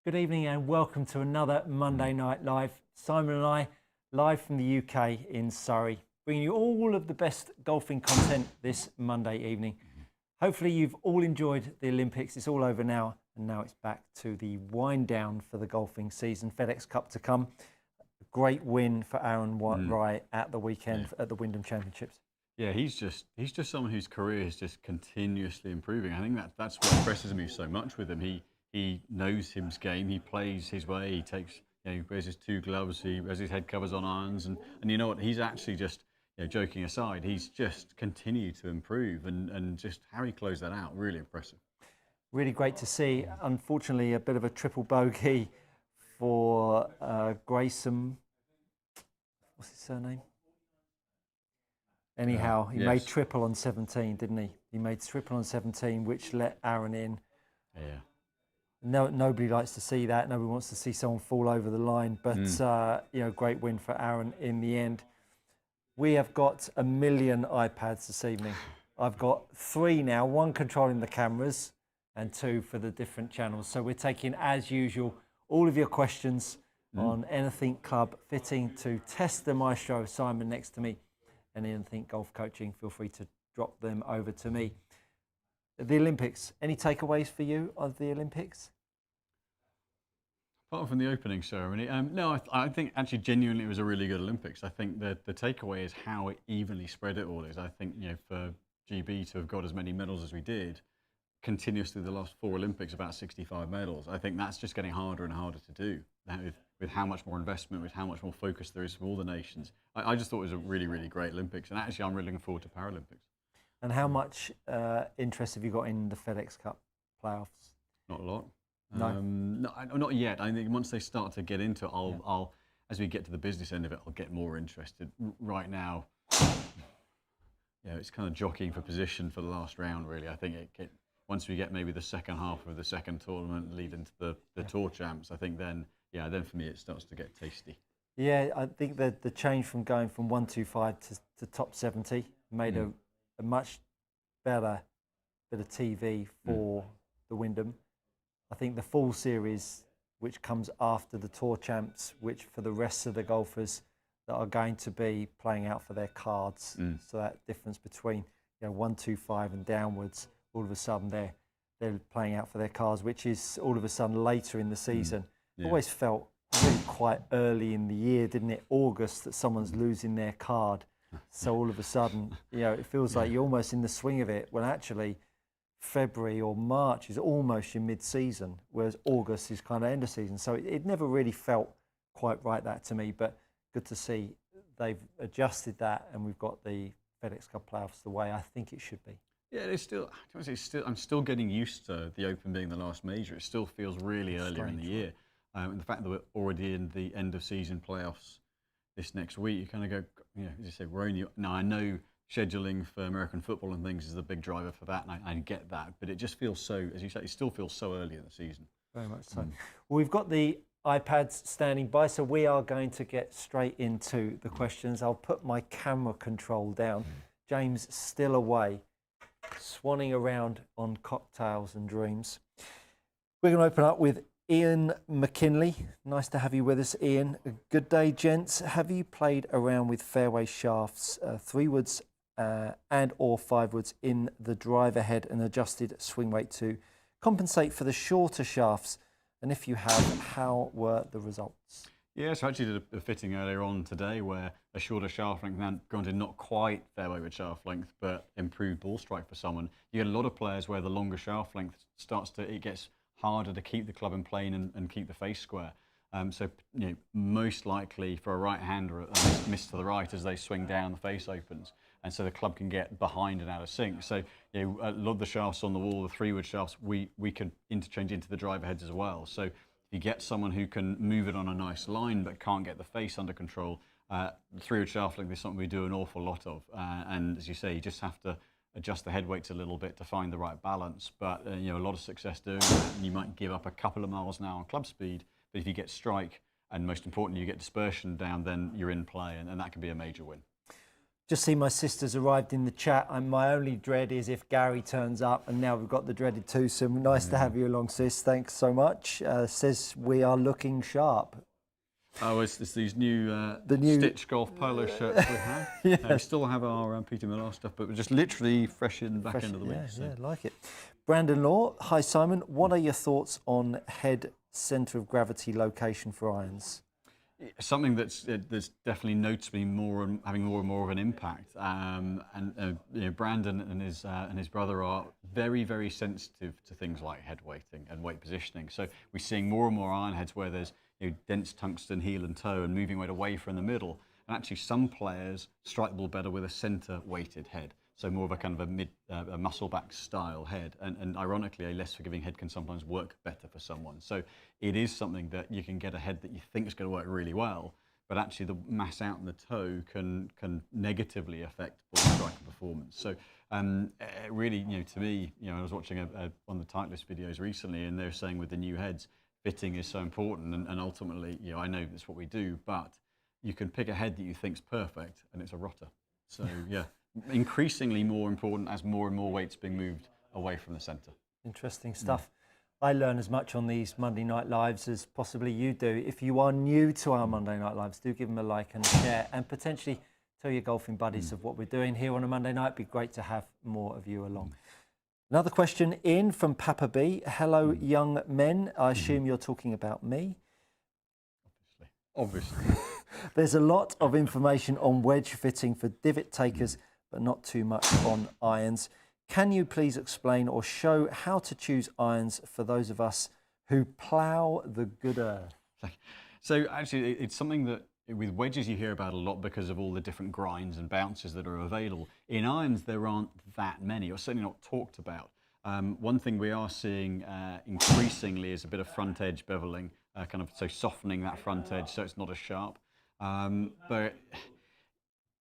Good evening and welcome to another Monday Night Live. Simon and I, live from the UK in Surrey, bringing you all of the best golfing content this Monday evening. Hopefully you've all enjoyed the Olympics. It's all over now, and now it's back to the wind down for the golfing season. FedEx Cup to come. A great win for Aaron Wright at the weekend at the Wyndham Championships. Yeah, he's just someone whose career is just continuously improving. I think that's what impresses me so much with him. He knows his game. He plays his way. He takes, he wears his two gloves. He wears his head covers on irons, and you know what? He's actually just, joking aside, he's just continued to improve, and just how he closed that out, really impressive. Really great to see. Unfortunately, a bit of a triple bogey for Grayson. What's his surname? Anyhow, he made triple on 17, didn't he? He made triple on 17, which let Aaron in. Yeah. No, nobody likes to see that. Nobody wants to see someone fall over the line. But great win for Aaron in the end. We have got 1 million iPads this evening. I've got 3 now, 1 controlling the cameras and 2 for the different channels. So we're taking, as usual, all of your questions on anything club fitting to Test the Maestro, Simon next to me, and anything golf coaching. Feel free to drop them over to me. The Olympics, any takeaways for you of the Olympics? Apart from the opening ceremony, no, I think actually genuinely it was a really good Olympics. I think the takeaway is how evenly spread it all is. I think for GB to have got as many medals as we did continuously the last 4 Olympics, about 65 medals. I think that's just getting harder and harder to do with how much more investment, with how much more focus there is from all the nations. I just thought it was a really, really great Olympics, and actually I'm really looking forward to Paralympics. And how much interest have you got in the FedEx Cup playoffs? Not a lot. No, not yet. I think once they start to get into it, I'll as we get to the business end of it, I'll get more interested. Right now, it's kind of jockeying for position for the last round. Really, I think once we get maybe the second half of the second tournament, lead into the Tour Champs, I think then for me it starts to get tasty. Yeah, I think that the change from going from 125 to top 70 made a much better bit of TV for the Wyndham. I think the full series, which comes after the Tour Champs, which for the rest of the golfers that are going to be playing out for their cards, so that difference between 125 and downwards, all of a sudden they're playing out for their cards, which is all of a sudden later in the season. Always felt really quite early in the year, didn't it? August, that someone's losing their card. So all of a sudden, it feels like you're almost in the swing of it, when actually February or March is almost your mid-season, whereas August is kind of end of season. So it never really felt quite right, that to me, but good to see they've adjusted that and we've got the FedEx Cup playoffs the way I think it should be. Yeah, I'm still getting used to the Open being the last major. It still feels really earlier in the year. And the fact that we're already in the end of season playoffs this next week, you kind of go, as you say, we're only, now I know scheduling for American football and things is the big driver for that, and I get that, but it just feels so, as you say, it still feels so early in the season. Very much so. Well, we've got the iPads standing by, so we are going to get straight into the questions. I'll put my camera control down. James still away, swanning around on cocktails and dreams. We're going to open up with Ian McKinley. Nice to have you with us, Ian. Good day, gents. Have you played around with fairway shafts, 3 woods and or 5 woods in the driver head and adjusted swing weight to compensate for the shorter shafts? And if you have, how were the results? Yeah, so I actually did a fitting earlier on today where a shorter shaft length meant granted not quite fairway with shaft length, but improved ball strike for someone. You get a lot of players where the longer shaft length it gets harder to keep the club in plane and keep the face square. So most likely for a right-hander, a miss to the right as they swing down, the face opens, and so the club can get behind and out of sync. So a lot of the shafts on the wall, the 3-wood shafts, we could interchange into the driver heads as well. So if you get someone who can move it on a nice line but can't get the face under control, the 3-wood shaft length is something we do an awful lot of. And as you say, you just have to adjust the head weights a little bit to find the right balance, but a lot of success doing that. You might give up a couple of miles an hour on club speed, but if you get strike and most importantly you get dispersion down, then you're in play, and that can be a major win. Just see my sister's arrived in the chat, and my only dread is if Gary turns up, and now we've got the dreaded twosome. Nice to have you along, sis. Thanks so much. Says we are looking sharp. Oh, it's these new, Stitch Golf polo shirts we have. Yeah. We still have our Peter Millar stuff, but we're just literally fresh in the back end of the week. Yeah, So. yeah, like it. Brandon Law, hi Simon. What are your thoughts on head centre of gravity location for irons? Something that's definitely noticeably having more and more of an impact. Brandon and his brother are very, very sensitive to things like head weighting and weight positioning. So we're seeing more and more iron heads where there's dense tungsten heel and toe and moving weight away from the middle. And actually, some players strike the ball better with a centre weighted head. So more of a kind of a muscle back style head, and ironically, a less forgiving head can sometimes work better for someone. So it is something that you can get a head that you think is going to work really well, but actually the mass out in the toe can negatively affect ball striking performance. So really, to me, I was watching one of the Titleist videos recently, and they're saying with the new heads, fitting is so important, and ultimately, I know that's what we do, but you can pick a head that you think's perfect, and it's a rotter. So yeah. Increasingly more important as more and more weight's being moved away from the centre. Interesting stuff. I learn as much on these Monday Night Lives as possibly you do. If you are new to our Monday Night Lives, do give them a like and a share, and potentially tell your golfing buddies of what we're doing here on a Monday night. It'd be great to have more of you along. Another question in from Papa B. Hello, young men. I assume you're talking about me. Obviously. There's a lot of information on wedge fitting for divot takers, but not too much on irons. Can you please explain or show how to choose irons for those of us who plough the good earth? So actually, it's something that with wedges you hear about a lot because of all the different grinds and bounces that are available. In irons, there aren't that many, or certainly not talked about. One thing we are seeing increasingly is a bit of front edge beveling, so softening that front edge so it's not as sharp. But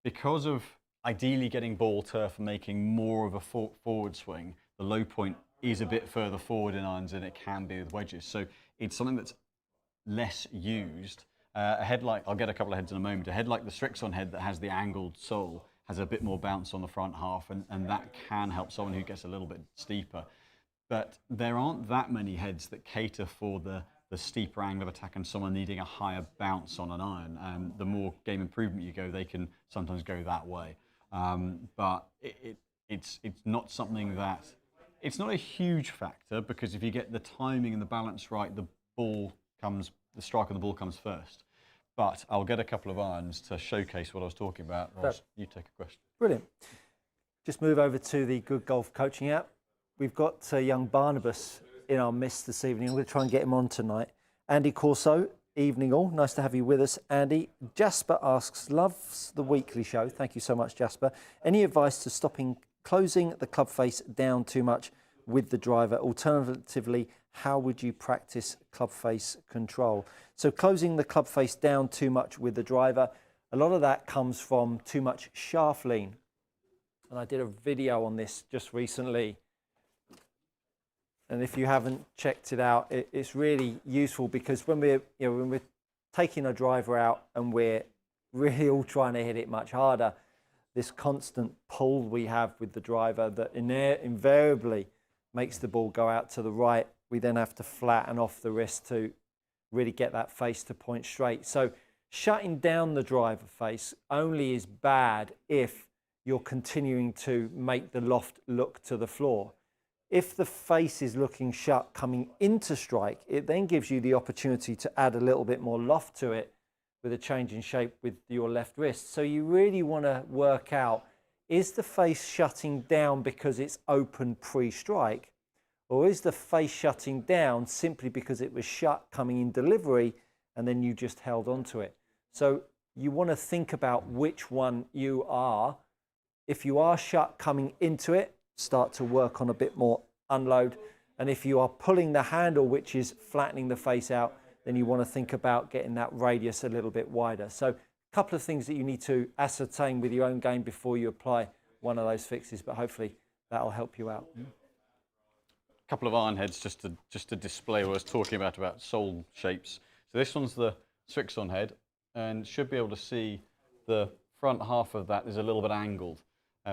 because of ideally getting ball turf and making more of a forward swing, the low point is a bit further forward in irons than it can be with wedges. So it's something that's less used. A head like, I'll get a couple of heads in a moment, a head like the Strixon head that has the angled sole has a bit more bounce on the front half, and that can help someone who gets a little bit steeper. But there aren't that many heads that cater for the steeper angle of attack and someone needing a higher bounce on an iron. The more game improvement you go, they can sometimes go that way. But it's not something that, it's not a huge factor, because if you get the timing and the balance right, the strike of the ball comes first. But I'll get a couple of irons to showcase what I was talking about whilst you take a question. Brilliant. Just move over to the Good Golf Coaching app. We've got young Barnabas in our midst this evening. I'm going to try and get him on tonight. Andy Corso, evening all. Nice to have you with us, Andy. Jasper asks, loves the weekly show. Thank you so much, Jasper. Any advice to closing the club face down too much with the driver? Alternatively, how would you practice club face control? So closing the club face down too much with the driver, a lot of that comes from too much shaft lean. And I did a video on this just recently. And if you haven't checked it out, it's really useful, because when we're taking a driver out and we're really all trying to hit it much harder, this constant pull we have with the driver that invariably makes the ball go out to the right. We then have to flatten off the wrist to really get that face to point straight. So shutting down the driver face only is bad if you're continuing to make the loft look to the floor. If the face is looking shut coming into strike, it then gives you the opportunity to add a little bit more loft to it with a change in shape with your left wrist. So you really want to work out, is the face shutting down because it's open pre-strike, or is the face shutting down simply because it was shut coming in delivery and then you just held onto it? So you want to think about which one you are. If you are shut coming into it, start to work on a bit more unload. And if you are pulling the handle, which is flattening the face out, then you want to think about getting that radius a little bit wider. So a couple of things that you need to ascertain with your own game before you apply one of those fixes, but hopefully that'll help you out. A couple of iron heads just to display what I was talking about sole shapes. So this one's the Strixon head, and should be able to see the front half of that is a little bit angled,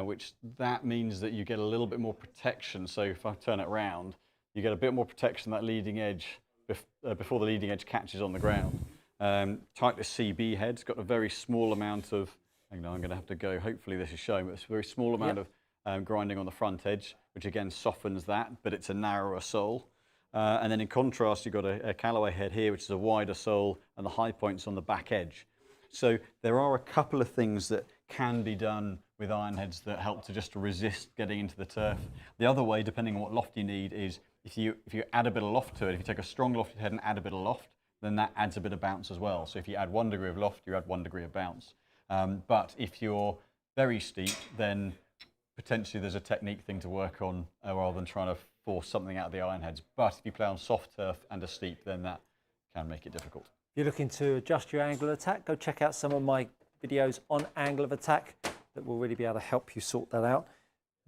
which that means that you get a little bit more protection. So if I turn it around, you get a bit more protection that leading edge before the leading edge catches on the ground. Tightless CB head's got a very small amount of, hang on, I'm going to have to go, hopefully this is showing, but it's a very small amount of grinding on the front edge, which again softens that, but it's a narrower sole. And then in contrast, you've got a Callaway head here, which is a wider sole, and the high points on the back edge. So there are a couple of things that can be done with iron heads that help to just resist getting into the turf. The other way, depending on what loft you need, is if you add a bit of loft to it, if you take a strong lofted head and add a bit of loft, then that adds a bit of bounce as well. So if you add 1 degree of loft, you add 1 degree of bounce. But if you're very steep, then potentially there's a technique thing to work on rather than trying to force something out of the iron heads. But if you play on soft turf and a steep, then that can make it difficult. If you're looking to adjust your angle of attack, go check out some of my videos on angle of attack that will really be able to help you sort that out.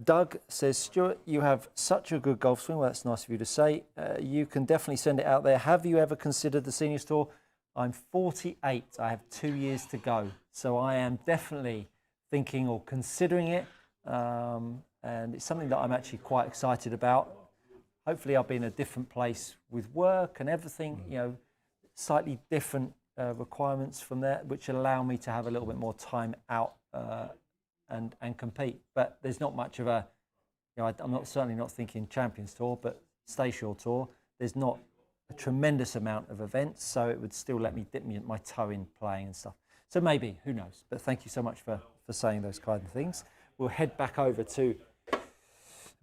Doug says, Stuart, you have such a good golf swing. Well, that's nice of you to say. You can definitely send it out there. Have you ever considered the Seniors Tour? I'm 48. I have 2 years to go. So I am definitely thinking or considering it. And it's something that I'm actually quite excited about. Hopefully I'll be in a different place with work and everything, you know, slightly different requirements from there, which allow me to have a little bit more time out and compete. But there's not much of a, you know, I'm certainly not thinking Champions Tour, but Stay Shore Tour. There's not a tremendous amount of events, so it would still let me dip my toe in playing and stuff. So maybe, who knows? But thank you so much for saying those kind of things. We'll head back over to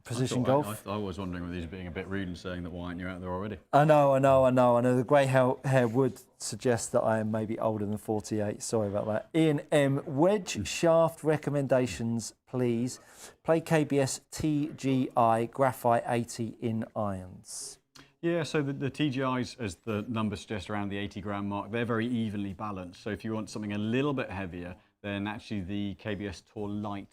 position golf. I was wondering whether he's being a bit rude and saying that why aren't you out there already? I know. The grey hair would suggest that I am maybe older than 48. Sorry about that. Ian M. Wedge shaft recommendations, please. Play KBS TGI Graphite 80 in irons. Yeah, so the TGIs, as the number suggests, around the 80 gram mark, they're very evenly balanced. So if you want something a little bit heavier, then actually the KBS Tour Light,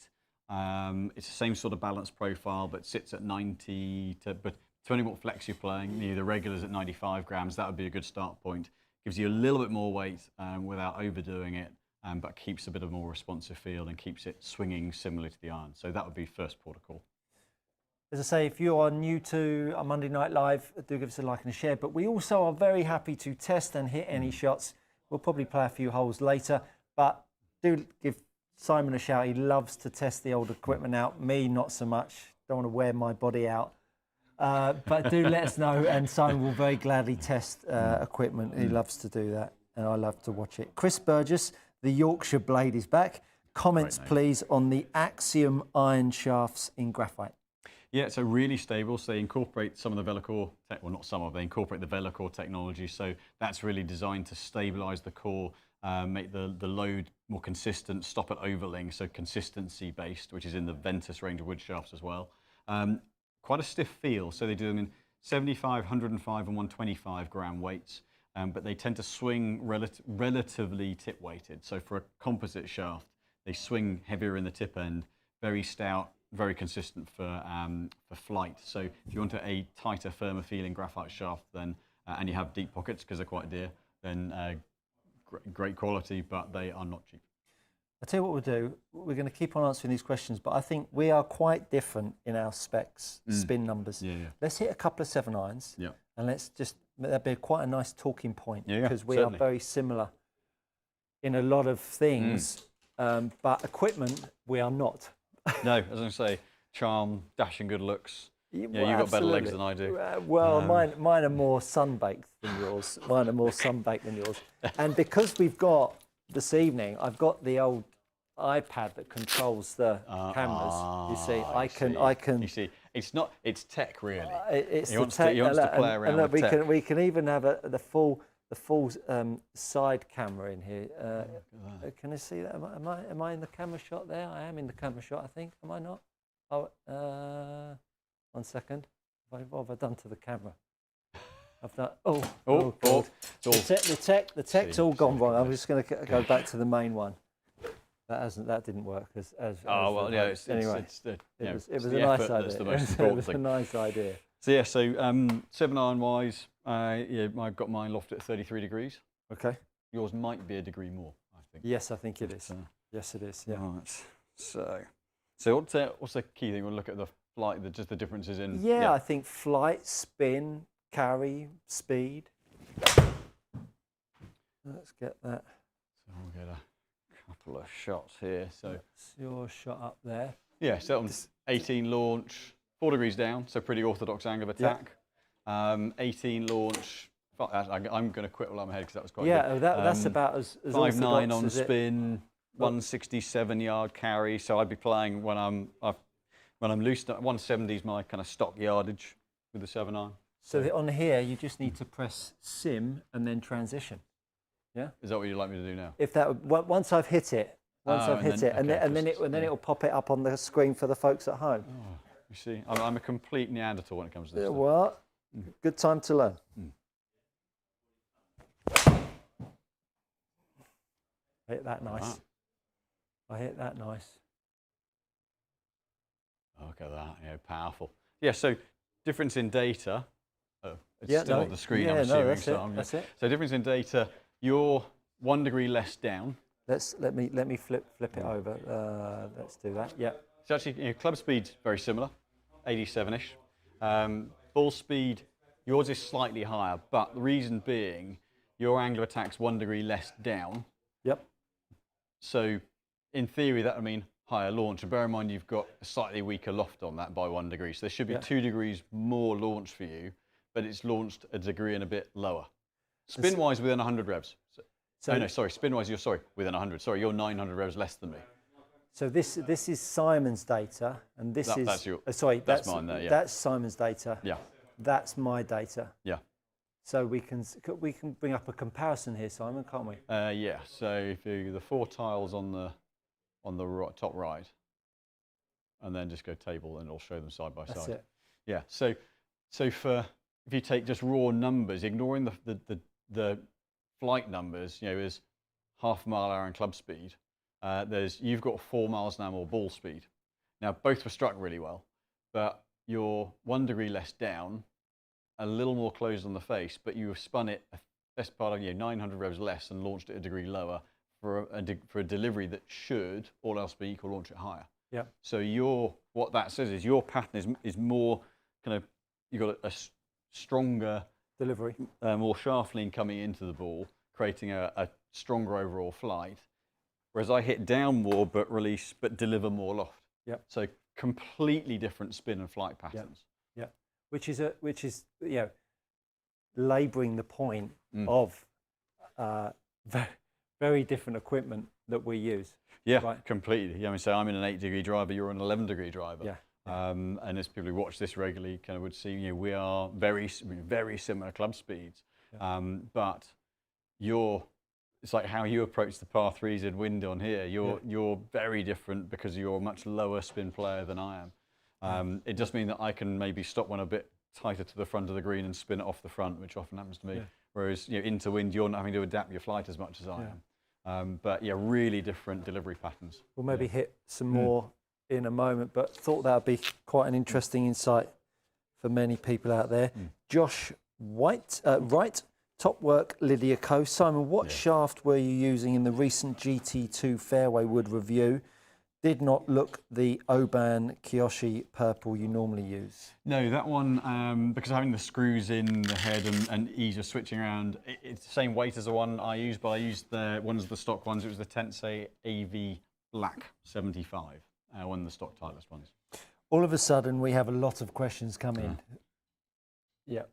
it's the same sort of balance profile, but sits at 90, but depending on what flex you're playing, the regulars at 95 grams, that would be a good start point. Gives you a little bit more weight without overdoing it, but keeps a bit of a more responsive feel and keeps it swinging similar to the iron. So that would be first port of call. As I say, if you are new to a Monday Night Live, do give us a like and a share. But we also are very happy to test and hit any shots. We'll probably play a few holes later, but do give Simon a shout. He loves to test the old equipment out. Me, not so much. Don't want to wear my body out. But do let us know, and Simon will very gladly test equipment. He loves to do that, and I love to watch it. Chris Burgess, the Yorkshire Blade is back. Comments, please, on the Axiom iron shafts in graphite. Yeah, so really stable. So they incorporate some of the Velocore, well, not some of, they incorporate the Velocore technology. So that's really designed to stabilize the core, make the load more consistent, stop it overling, so consistency based, which is in the Ventus range of wood shafts as well. Quite a stiff feel, so they do them in 75, 105 and 125 gram weights, but they tend to swing relatively tip weighted. So for a composite shaft, they swing heavier in the tip end, very stout, very consistent for flight. So if you want a tighter, firmer feeling graphite shaft, then and you have deep pockets because they're quite dear, then great quality, but they are not cheap. I'll tell you what we'll do. We're going to keep on answering these questions, but I think we are quite different in our specs, spin numbers. Yeah. Let's hit a couple of 7 irons, and let's just, that'd be quite a nice talking point, because we certainly are very similar in a lot of things, but equipment, we are not. No, as I was going to say, charm, dashing good looks. Yeah, well, you've got better legs than I do. Well, mine are more sun-baked than yours. Mine are more sun-baked than yours. And because we've got, this evening, I've got the old iPad that controls the cameras. You see, I can. You see, it's tech really. It's he wants to play around with tech. We can even have the full side camera in here. Can I see that? Am I in the camera shot there? I am in the camera shot, I think. Am I not? Oh, 1 second. What have I done to the camera? I've done. God. The tech's all gone wrong. I'm just going to go back to the main one. That didn't work. It was a nice idea. That's the most important thing. It was a nice idea. So yeah, 7 iron wise, I've got mine lofted at 33 degrees. Okay. Yours might be a degree more, I think. Yes, I think it is. Yes, it is. Yeah. Right. So what's the key thing? We'll look at the flight, just the differences in. Yeah, I think flight, spin, carry, speed. Let's get that. So we'll get a couple of shots here. So That's your shot up there. yeah, so on 18 launch, 4 degrees down, so pretty orthodox angle of attack. 18 launch. I'm going to quit while I'm ahead because that was quite good. That's about as 5.9 orthodox on as it. spin, 167-yard carry. So I'd be playing when I'm loose. 170 is my kind of stock yardage with the 7.9. So on here, you just need to press sim and then transition. Yeah. Is that what you'd like me to do now? If that once I've hit it, and then it'll pop it up on the screen for the folks at home. Oh, you see, I'm a complete Neanderthal when it comes to this stuff. What? Good time to learn. I hit that nice. Right. I hit that nice. Look at that, powerful. Yeah, so difference in data. Oh, it's still on the screen, I'm assuming. That's it. So difference in data, you're 1 degree less down. Let me flip it over. Let's do that. Yeah. So actually, club speed's very similar, 87-ish. Ball speed, yours is slightly higher, but the reason being, your angle of attack's 1 degree less down. Yep. So in theory, that would mean higher launch. And bear in mind, you've got a slightly weaker loft on that by 1 degree. So there should be 2 degrees more launch for you, but it's launched a degree and a bit lower. Spin-wise, within 100 revs. Spin-wise, you're within 100. Sorry, you're 900 revs less than me. So this is Simon's data, and this is that's your. that's mine there. Yeah. That's Simon's data. Yeah. That's my data. Yeah. So we can bring up a comparison here, Simon, can't we? Yeah. So if you the 4 tiles on the top right, and then just go table, and it'll show them side by side. That's it. Yeah. So if you take just raw numbers, ignoring the flight numbers, is half mile hour and club speed. You've got 4 miles an hour more ball speed. Now both were struck really well, but you're 1 degree less down, a little more closed on the face, but you have spun it a best part of 900 revs less and launched it a degree lower for a delivery that should, all else be equal, launch it higher. Yeah. So what that says is your pattern is more kind of, you've got a stronger Delivery, more shaft lean coming into the ball, creating a stronger overall flight. Whereas I hit down more but release but deliver more loft. Yep. So completely different spin and flight patterns. Yeah. Which is labouring the point of very different equipment that we use. Yeah, right? completely. I mean, so I'm in an 8 degree driver, you're an 11 degree driver. Yeah. And as people who watch this regularly kind of would see, we are very similar club speeds. Yeah. But it's like how you approach the par 3s in wind on here. You're very different because you're a much lower spin player than I am. It just means that I can maybe stop one a bit tighter to the front of the green and spin it off the front, which often happens to me. Yeah. Whereas into wind, you're not having to adapt your flight as much as I am. But yeah, really different delivery patterns. We'll maybe hit some more in a moment, but thought that would be quite an interesting insight for many people out there. Josh Wright, Top Work Lydia Co. Simon, what shaft were you using in the recent GT2 fairway wood review? Did not look the Oban Kiyoshi purple you normally use. No, that one, because having the screws in the head and ease of switching around, it's the same weight as the one I used, but I used one of the stock ones. It was the Tensei AV Black 75. One of the stock Titleist ones. All of a sudden, we have a lot of questions come in. Yeah.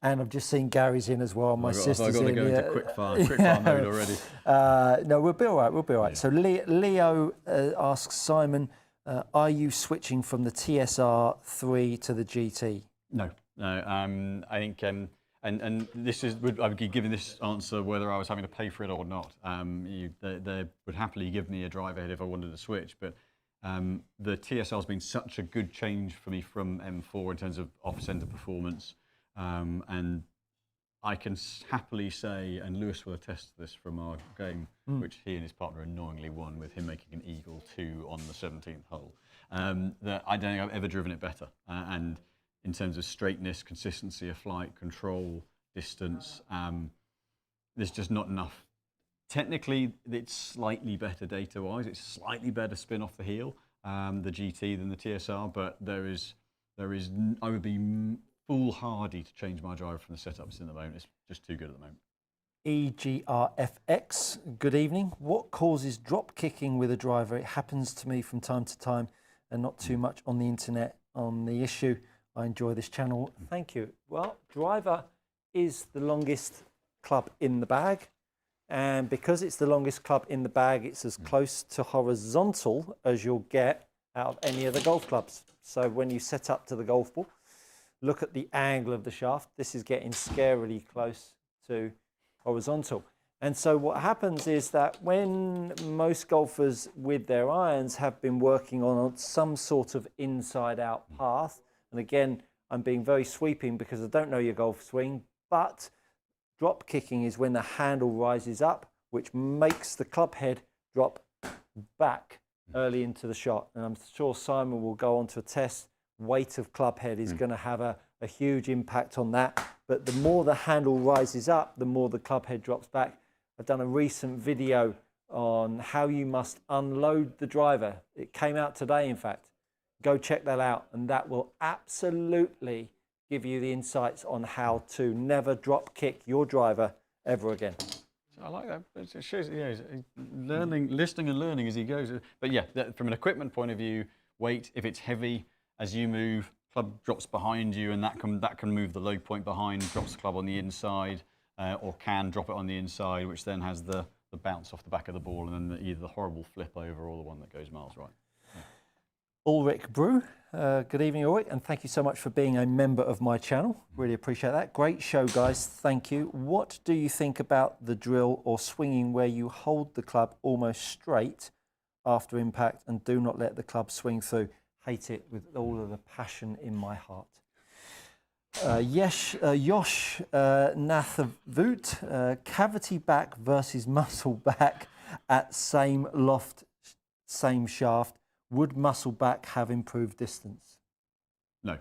And I've just seen Gary's in as well. My sister's in. I've got to go into quick fire mode already. No, we'll be all right. We'll be all right. Yeah. So Leo asks Simon, are you switching from the TSR 3 to the GT? No. I think, and this is, I would be giving this answer whether I was having to pay for it or not. They would happily give me a drive ahead if I wanted to switch, but the TSR has been such a good change for me from M4 in terms of off-centre performance. And I can happily say, and Lewis will attest to this from our game, which he and his partner annoyingly won with him making an eagle 2 on the 17th hole, that I don't think I've ever driven it better. And in terms of straightness, consistency of flight, control, distance, there's just not enough technically, it's slightly better data-wise. It's slightly better spin off the heel, the GT than the TSR, but I would be foolhardy to change my driver from the setups in the moment. It's just too good at the moment. EGRFX, good evening. What causes drop kicking with a driver? It happens to me from time to time and not too much on the internet on the issue. I enjoy this channel. Thank you. Well, driver is the longest club in the bag. And because it's the longest club in the bag, it's as close to horizontal as you'll get out of any of the golf clubs. So when you set up to the golf ball, look at the angle of the shaft. This is getting scarily close to horizontal. And so what happens is that when most golfers with their irons have been working on some sort of inside-out path, and again, I'm being very sweeping because I don't know your golf swing, but drop kicking is when the handle rises up, which makes the club head drop back early into the shot. And I'm sure Simon will go on to a test. Weight of club head is going to have a huge impact on that. But the more the handle rises up, the more the club head drops back. I've done a recent video on how you must unload the driver. It came out today, in fact. Go check that out, and that will absolutely give you the insights on how to never drop kick your driver ever again. I like that. It shows, yeah, learning, listening and learning as he goes. But yeah, from an equipment point of view, weight, if it's heavy, as you move, club drops behind you, and that can move the load point behind, drops the club on the inside, or can drop it on the inside, which then has the bounce off the back of the ball, and then either the horrible flip over or the one that goes miles right. Ulrich Brew, good evening, Ulrich, and thank you so much for being a member of my channel. Really appreciate that. Great show, guys. Thank you. What do you think about the drill or swinging where you hold the club almost straight after impact and do not let the club swing through? Hate it with all of the passion in my heart. Yosh Nathavut, cavity back versus muscle back at same loft, same shaft. Would muscle back have improved distance? No.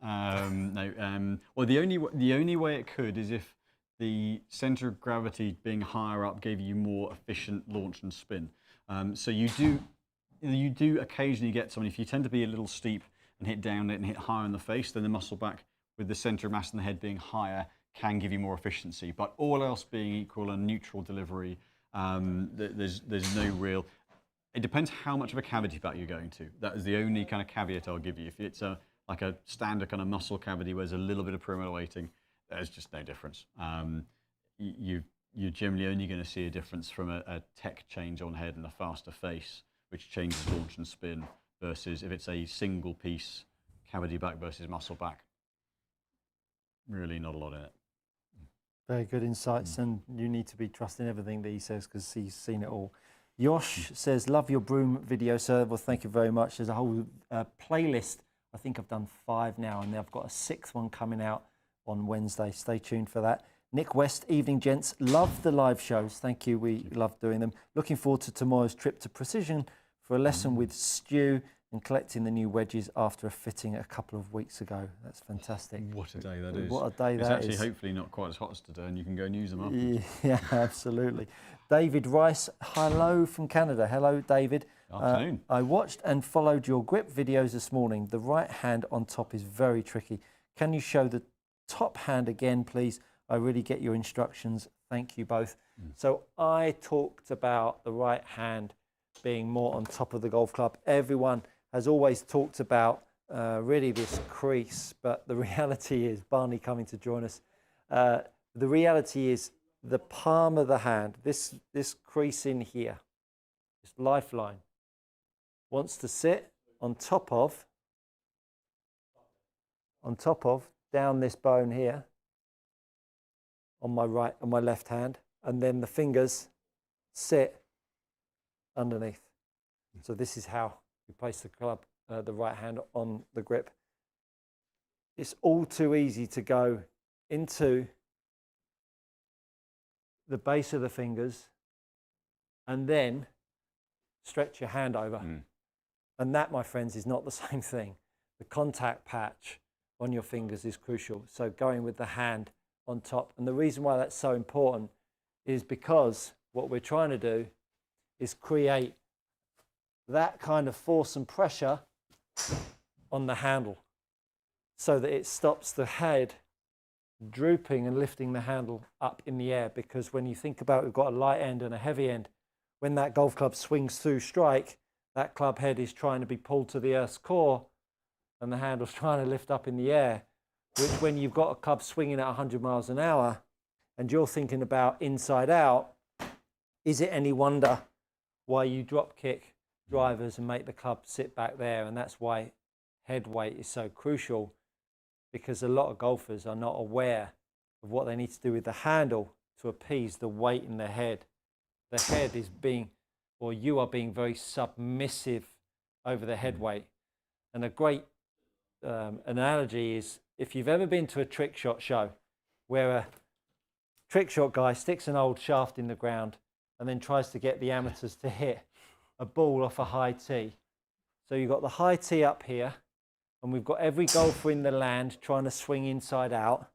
No. Well, the only way it could is if the center of gravity being higher up gave you more efficient launch and spin. So you do occasionally get someone, if you tend to be a little steep and hit down it and hit higher in the face, then the muscle back with the center of mass in the head being higher can give you more efficiency. But all else being equal and neutral delivery, there's no real. It depends how much of a cavity back you're going to. That is the only kind of caveat I'll give you. If it's like a standard kind of muscle cavity where there's a little bit of perimeter weighting, there's just no difference. You're generally only going to see a difference from a tech change on head and a faster face, which changes launch and spin, versus if it's a single piece cavity back versus muscle back. Really not a lot in it. Very good insights, and you need to be trusting everything that he says because he's seen it all. Yosh says, love your broom video, sir. Well, thank you very much. There's a whole playlist. I think I've done 5 now, and I've got a 6th one coming out on Wednesday. Stay tuned for that. Nick West, evening, gents. Love the live shows. Thank you. We love doing them. Looking forward to tomorrow's trip to Precision for a lesson with Stu and collecting the new wedges after a fitting a couple of weeks ago. That's fantastic. What a day that is. What a day that is. It's actually hopefully not quite as hot as today, and you can go and use them afterwards. Yeah, absolutely. David Rice, hello from Canada. Hello, David. Afternoon. I watched and followed your grip videos this morning. The right hand on top is very tricky. Can you show the top hand again, please? I really get your instructions. Thank you both. So I talked about the right hand being more on top of the golf club. Everyone has always talked about really this crease, but the reality is, Barney coming to join us, the reality is the palm of the hand, this crease in here, this lifeline, wants to sit on top of, down this bone here, on my left hand, and then the fingers sit underneath. So this is how you place the club, the right hand on the grip. It's all too easy to go into the base of the fingers and then stretch your hand over. And that, my friends, is not the same thing. The contact patch on your fingers is crucial. So going with the hand on top. And the reason why that's so important is because what we're trying to do is create that kind of force and pressure on the handle so that it stops the head drooping and lifting the handle up in the air. Because when you think about it, we've got a light end and a heavy end. When that golf club swings through strike, that club head is trying to be pulled to the earth's core and the handle's trying to lift up in the air, which when you've got a club swinging at 100 miles an hour and you're thinking about inside out, is it any wonder why you drop kick drivers and make the club sit back there? And that's why head weight is so crucial, because a lot of golfers are not aware of what they need to do with the handle to appease the weight in the head. The head is being, or you are being very submissive over the head weight. And a great analogy is if you've ever been to a trick shot show where a trick shot guy sticks an old shaft in the ground and then tries to get the amateurs to hit a ball off a high tee. So you've got the high tee up here, and we've got every golfer in the land trying to swing inside out.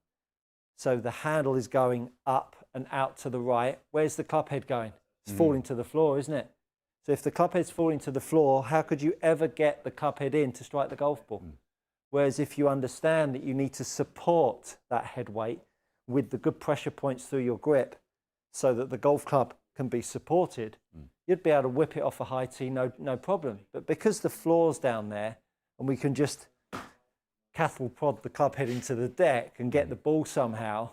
So the handle is going up and out to the right. Where's the club head going? It's falling to the floor, isn't it? So if the club head's falling to the floor, how could you ever get the club head in to strike the golf ball? Whereas if you understand that you need to support that head weight with the good pressure points through your grip so that the golf club can be supported, you'd be able to whip it off a high tee, no problem. But because the floor's down there and we can just cattle prod the club head into the deck and get the ball somehow,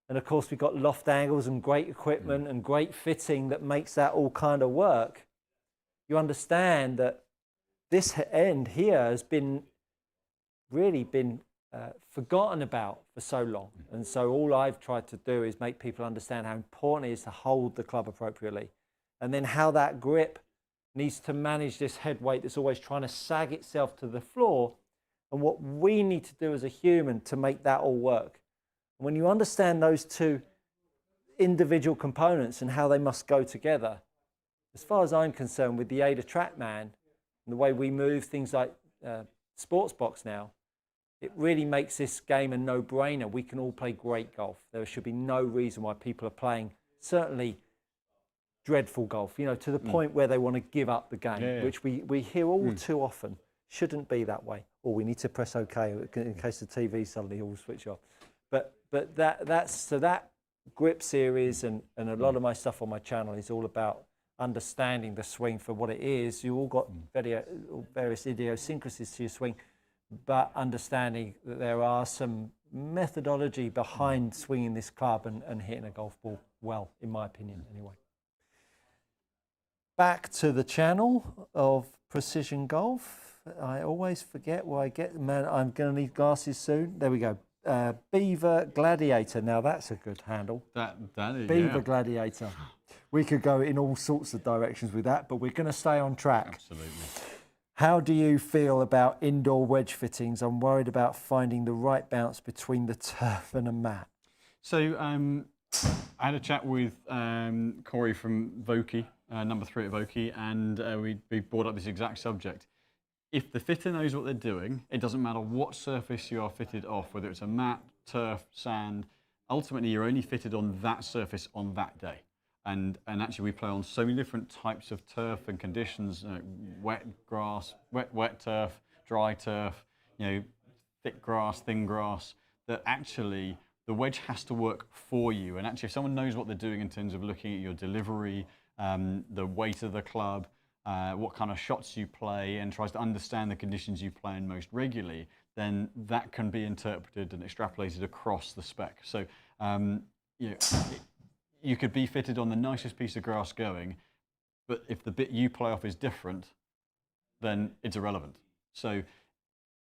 and of course we've got loft angles and great equipment and great fitting that makes that all kind of work, you understand that this end here has really been forgotten about for so long. And so all I've tried to do is make people understand how important it is to hold the club appropriately, and then how that grip needs to manage this head weight that's always trying to sag itself to the floor, and what we need to do as a human to make that all work. And when you understand those two individual components and how they must go together, as far as I'm concerned, with the Ada TrackMan and the way we move things like sports box now, it really makes this game a no-brainer. We can all play great golf. There should be no reason why people are playing, certainly dreadful golf, you know, to the point where they want to give up the game, which we hear all too often. Shouldn't be that way. Or we need to press OK in case the TV suddenly all switch off. But that grip series and a lot of my stuff on my channel is all about understanding the swing for what it is. You all got various idiosyncrasies to your swing, but understanding that there are some methodology behind swinging this club and hitting a golf ball well, in my opinion, anyway. Back to the channel of Precision Golf. I always forget where I get, man, I'm going to need glasses soon. There we go. Beaver Gladiator. Now that's a good handle. That is, Beaver Gladiator. We could go in all sorts of directions with that, but we're going to stay on track. Absolutely. How do you feel about indoor wedge fittings? I'm worried about finding the right balance between the turf and a mat. So I had a chat with Corey from Vokey, number 3 at Vokey, and we brought up this exact subject. If the fitter knows what they're doing, it doesn't matter what surface you are fitted off, whether it's a mat, turf, sand, ultimately you're only fitted on that surface on that day. And actually we play on so many different types of turf and conditions, wet grass, wet turf, dry turf, you know, thick grass, thin grass, that actually the wedge has to work for you. And actually if someone knows what they're doing in terms of looking at your delivery, the weight of the club, what kind of shots you play, and tries to understand the conditions you play in most regularly, then that can be interpreted and extrapolated across the spec. So you know, you could be fitted on the nicest piece of grass going, but if the bit you play off is different, then it's irrelevant. So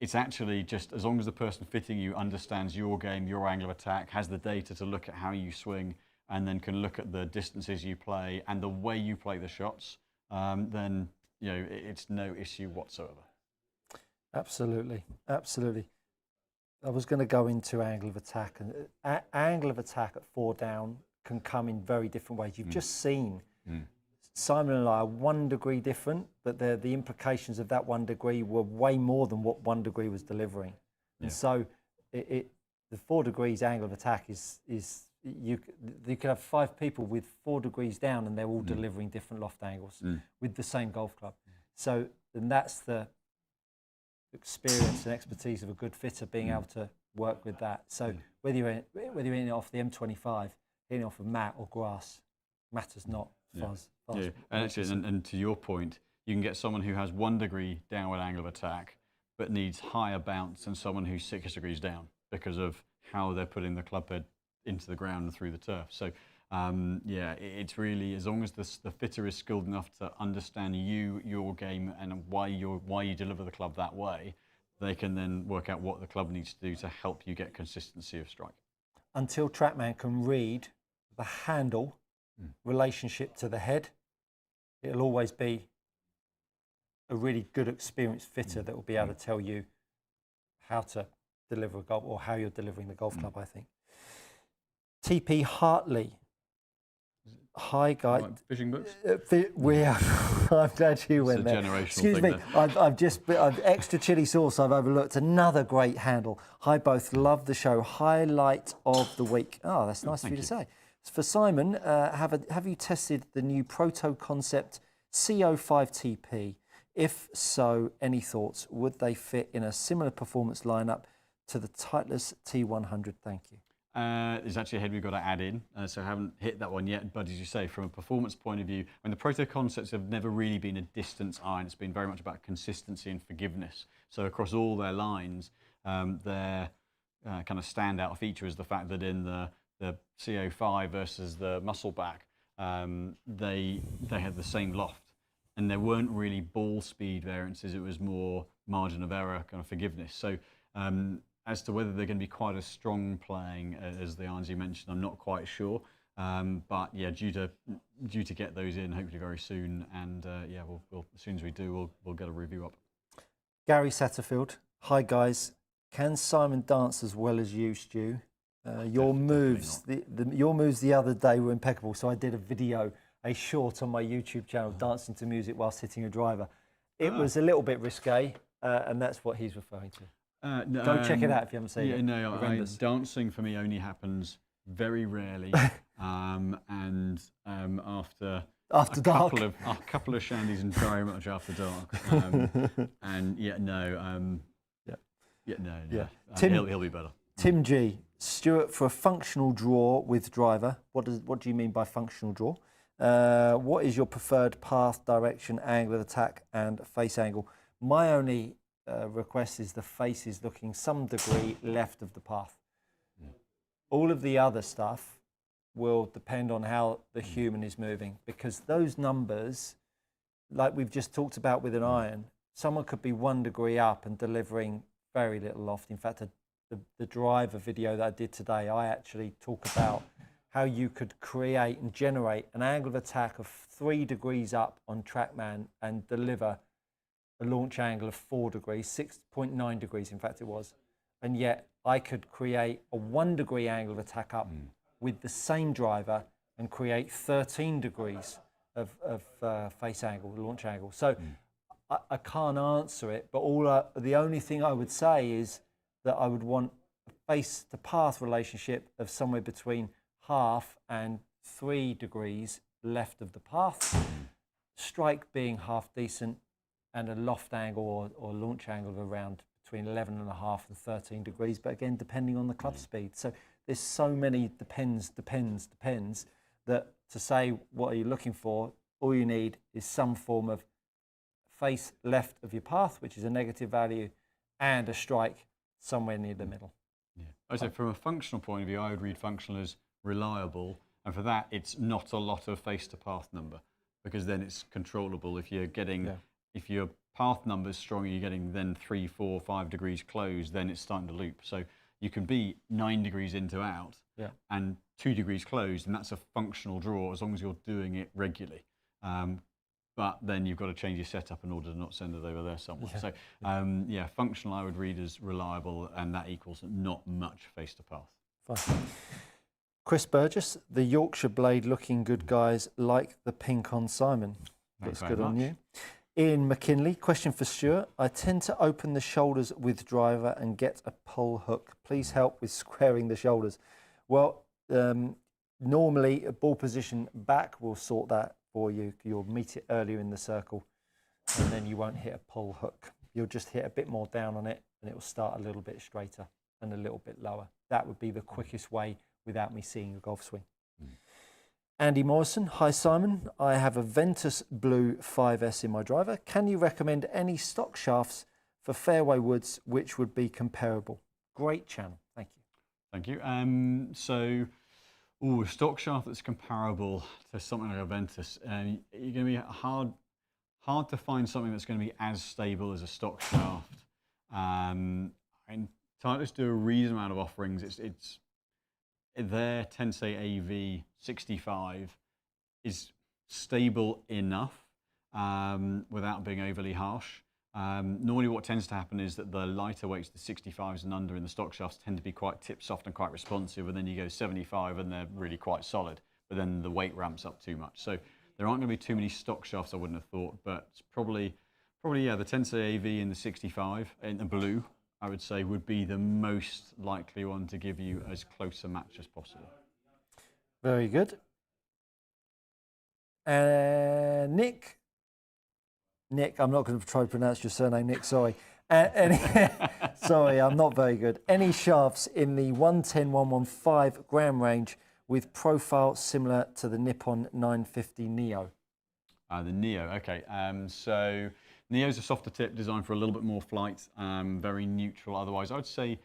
it's actually just as long as the person fitting you understands your game, your angle of attack, has the data to look at how you swing, and then can look at the distances you play and the way you play the shots, then you know it's no issue whatsoever. Absolutely, absolutely. I was going to go into angle of attack, and angle of attack at 4 down can come in very different ways. You've just seen Simon and I are 1 degree different, but the implications of that 1 degree were way more than what 1 degree was delivering. And so the 4 degrees angle of attack is you could have 5 people with 4 degrees down, and they're all delivering different loft angles with the same golf club. So, and that's the experience and expertise of a good fitter, being able to work with that. So whether you're hitting it off the M25, hitting it off of mat or grass, matters not. And actually, and to your point, you can get someone who has 1 degree downward angle of attack, but needs higher bounce than someone who's 6 degrees down because of how they're putting the club head into the ground and through the turf. So it's really, as long as the fitter is skilled enough to understand your game and why you deliver the club that way, they can then work out what the club needs to do to help you get consistency of strike. Until TrackMan can read the handle relationship to the head, it'll always be a really good experienced fitter that will be able to tell you how to deliver a golf, or how you're delivering the golf club, I think. TP Hartley. Hi, guys. Like fishing boots? I'm glad you went there. Excuse me, I've extra chili sauce. I've overlooked another great handle. Hi, both. Love the show. Highlight of the week. Oh, that's nice of you to say. For Simon, have you tested the new Proto Concept CO5 TP? If so, any thoughts? Would they fit in a similar performance lineup to the Titleist T100? Thank you. There's actually a head we've got to add in, so I haven't hit that one yet. But as you say, from a performance point of view, the Proto Concepts have never really been a distance iron. It's been very much about consistency and forgiveness. So across all their lines, their kind of standout feature is the fact that in the CO5 versus the Muscleback, they had the same loft, and there weren't really ball speed variances. It was more margin of error kind of forgiveness. So as to whether they're going to be quite as strong playing as the irons you mentioned, I'm not quite sure. But yeah, due to get those in hopefully very soon, and we'll as soon as we do, we'll get a review up. Gary Satterfield. Hi guys, can Simon dance as well as you, Stu? Your moves the other day were impeccable. So I did a short on my YouTube channel, dancing to music whilst hitting a driver. It was a little bit risque, and that's what he's referring to. Go check it out if you haven't seen it. Dancing for me only happens very rarely, and after dark, a couple of shandies, and very much after dark. He'll be better. Tim G. Stuart, for a functional draw with driver, what do you mean by functional draw? What is your preferred path, direction, angle of attack, and face angle? My only request is the face is looking some degree left of the path. All of the other stuff will depend on how the human is moving, because those numbers, like we've just talked about with an iron, someone could be 1 degree up and delivering very little loft. In fact, the driver video that I did today, I actually talk about how you could create and generate an angle of attack of 3 degrees up on TrackMan and deliver a launch angle of 4 degrees, 6.9 degrees in fact it was. And yet I could create a 1 degree angle of attack up with the same driver and create 13 degrees of face angle, launch angle. So I can't answer it, but the only thing I would say is that I would want a face to path relationship of somewhere between 1/2 and 3 degrees left of the path, strike being half decent, and a loft angle or launch angle of around between 11.5 and 13 degrees, but again, depending on the club speed. So there's so many depends, that to say what are you looking for, all you need is some form of face left of your path, which is a negative value, and a strike somewhere near the middle. Yeah. So from a functional point of view, I would read functional as reliable, and for that, it's not a lot of face to path number, because then it's controllable. If you're getting, if your path number is strong and you're getting then 3, 4, 5 degrees closed, then it's starting to loop. So you can be 9 degrees into out and 2 degrees closed, and that's a functional draw as long as you're doing it regularly. But then you've got to change your setup in order to not send it over there somewhere. So functional I would read as reliable, and that equals not much face to path. Fine. Chris Burgess, the Yorkshire blade looking good, guys, like the pink on Simon. Looks good on you. Ian McKinley, question for Stuart. I tend to open the shoulders with driver and get a pull hook. Please help with squaring the shoulders. Well, Normally, a ball position back will sort that for you. You'll meet it earlier in the circle, and then you won't hit a pull hook. You'll just hit a bit more down on it, and it will start a little bit straighter and a little bit lower. That would be the quickest way without me seeing a golf swing. Andy Morrison, hi Simon. I have a Ventus Blue 5S in my driver. Can you recommend any stock shafts for fairway woods which would be comparable? Great channel, thank you. Thank you. A stock shaft that's comparable to something like a Ventus. You're going to be hard to find something that's going to be as stable as a stock shaft. And Titleist do a reasonable amount of offerings. It's their Tensei AV 65 is stable enough without being overly harsh. Normally what tends to happen is that the lighter weights, the 65s and under in the stock shafts, tend to be quite tip soft and quite responsive, and then you go 75 and they're really quite solid, but then the weight ramps up too much. So there aren't going to be too many stock shafts, I wouldn't have thought, but it's probably yeah, the Tensei AV in the 65 in the blue, I would say, would be the most likely one to give you as close a match as possible. Very good. Nick, I'm not going to try to pronounce your surname, Nick, sorry. Sorry, I'm not very good. Any shafts in the 110, 115 gram range with profile similar to the Nippon 950 Neo? The Neo, okay. So Neo's a softer tip designed for a little bit more flight, very neutral. Otherwise, I would say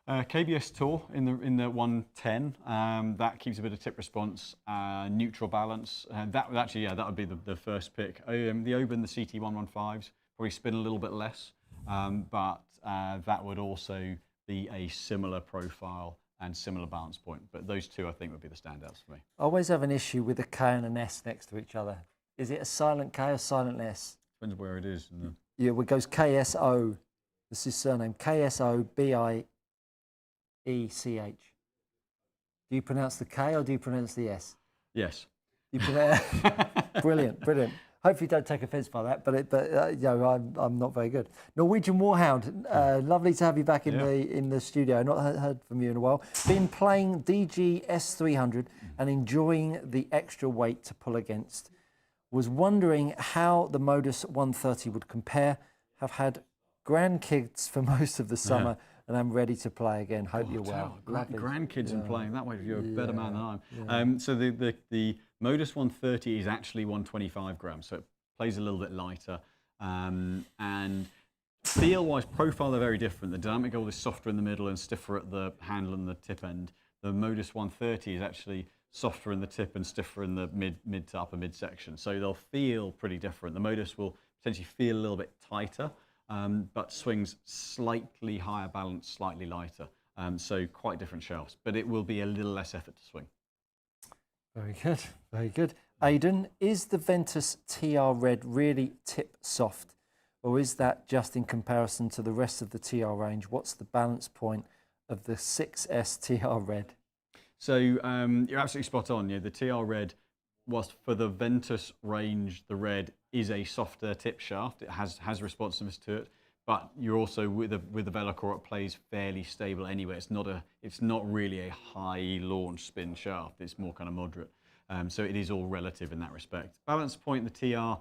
KBS Tour in the 110. That keeps a bit of tip response, neutral balance. That would actually, yeah, that would be the first pick. The Oban, the CT115s probably spin a little bit less, but that would also be a similar profile and similar balance point. But those two, I think, would be the standouts for me. I always have an issue with a K and an S next to each other. Is it a silent K or silent S? Depends where it is. Yeah, well, it goes KSO. This is surname KSOBIECH. Do you pronounce the K or do you pronounce the S? Yes. You pronounce brilliant, brilliant. Hopefully, you don't take offence by that, but you know, I'm not very good. Norwegian Warhound, lovely to have you back in the studio. Not heard from you in a while. Been playing DG S300 and enjoying the extra weight to pull against. Was wondering how the Modus 130 would compare. Have had grandkids for most of the summer, and I'm ready to play again. Hope you're well. Grandkids and playing that way, you're a better man than I am. So the Modus 130 is actually 125 grams, so it plays a little bit lighter. And feel-wise, profile, they're very different. The dynamic gold is softer in the middle and stiffer at the handle and the tip end. The Modus 130 is actually softer in the tip and stiffer in the mid to upper mid section. So they'll feel pretty different. The Modus will potentially feel a little bit tighter, but swings slightly higher balance, slightly lighter. So quite different shafts, but it will be a little less effort to swing. Very good, very good. Aidan, is the Ventus TR Red really tip soft, or is that just in comparison to the rest of the TR range? What's the balance point of the 6S TR Red? So you're absolutely spot on. Yeah, the TR Red, whilst for the Ventus range, the Red is a softer tip shaft. It has responsiveness to it, but you're also with the Velocore, it plays fairly stable anyway. It's not really a high launch spin shaft. It's more kind of moderate. So it is all relative in that respect. Balance point, the TR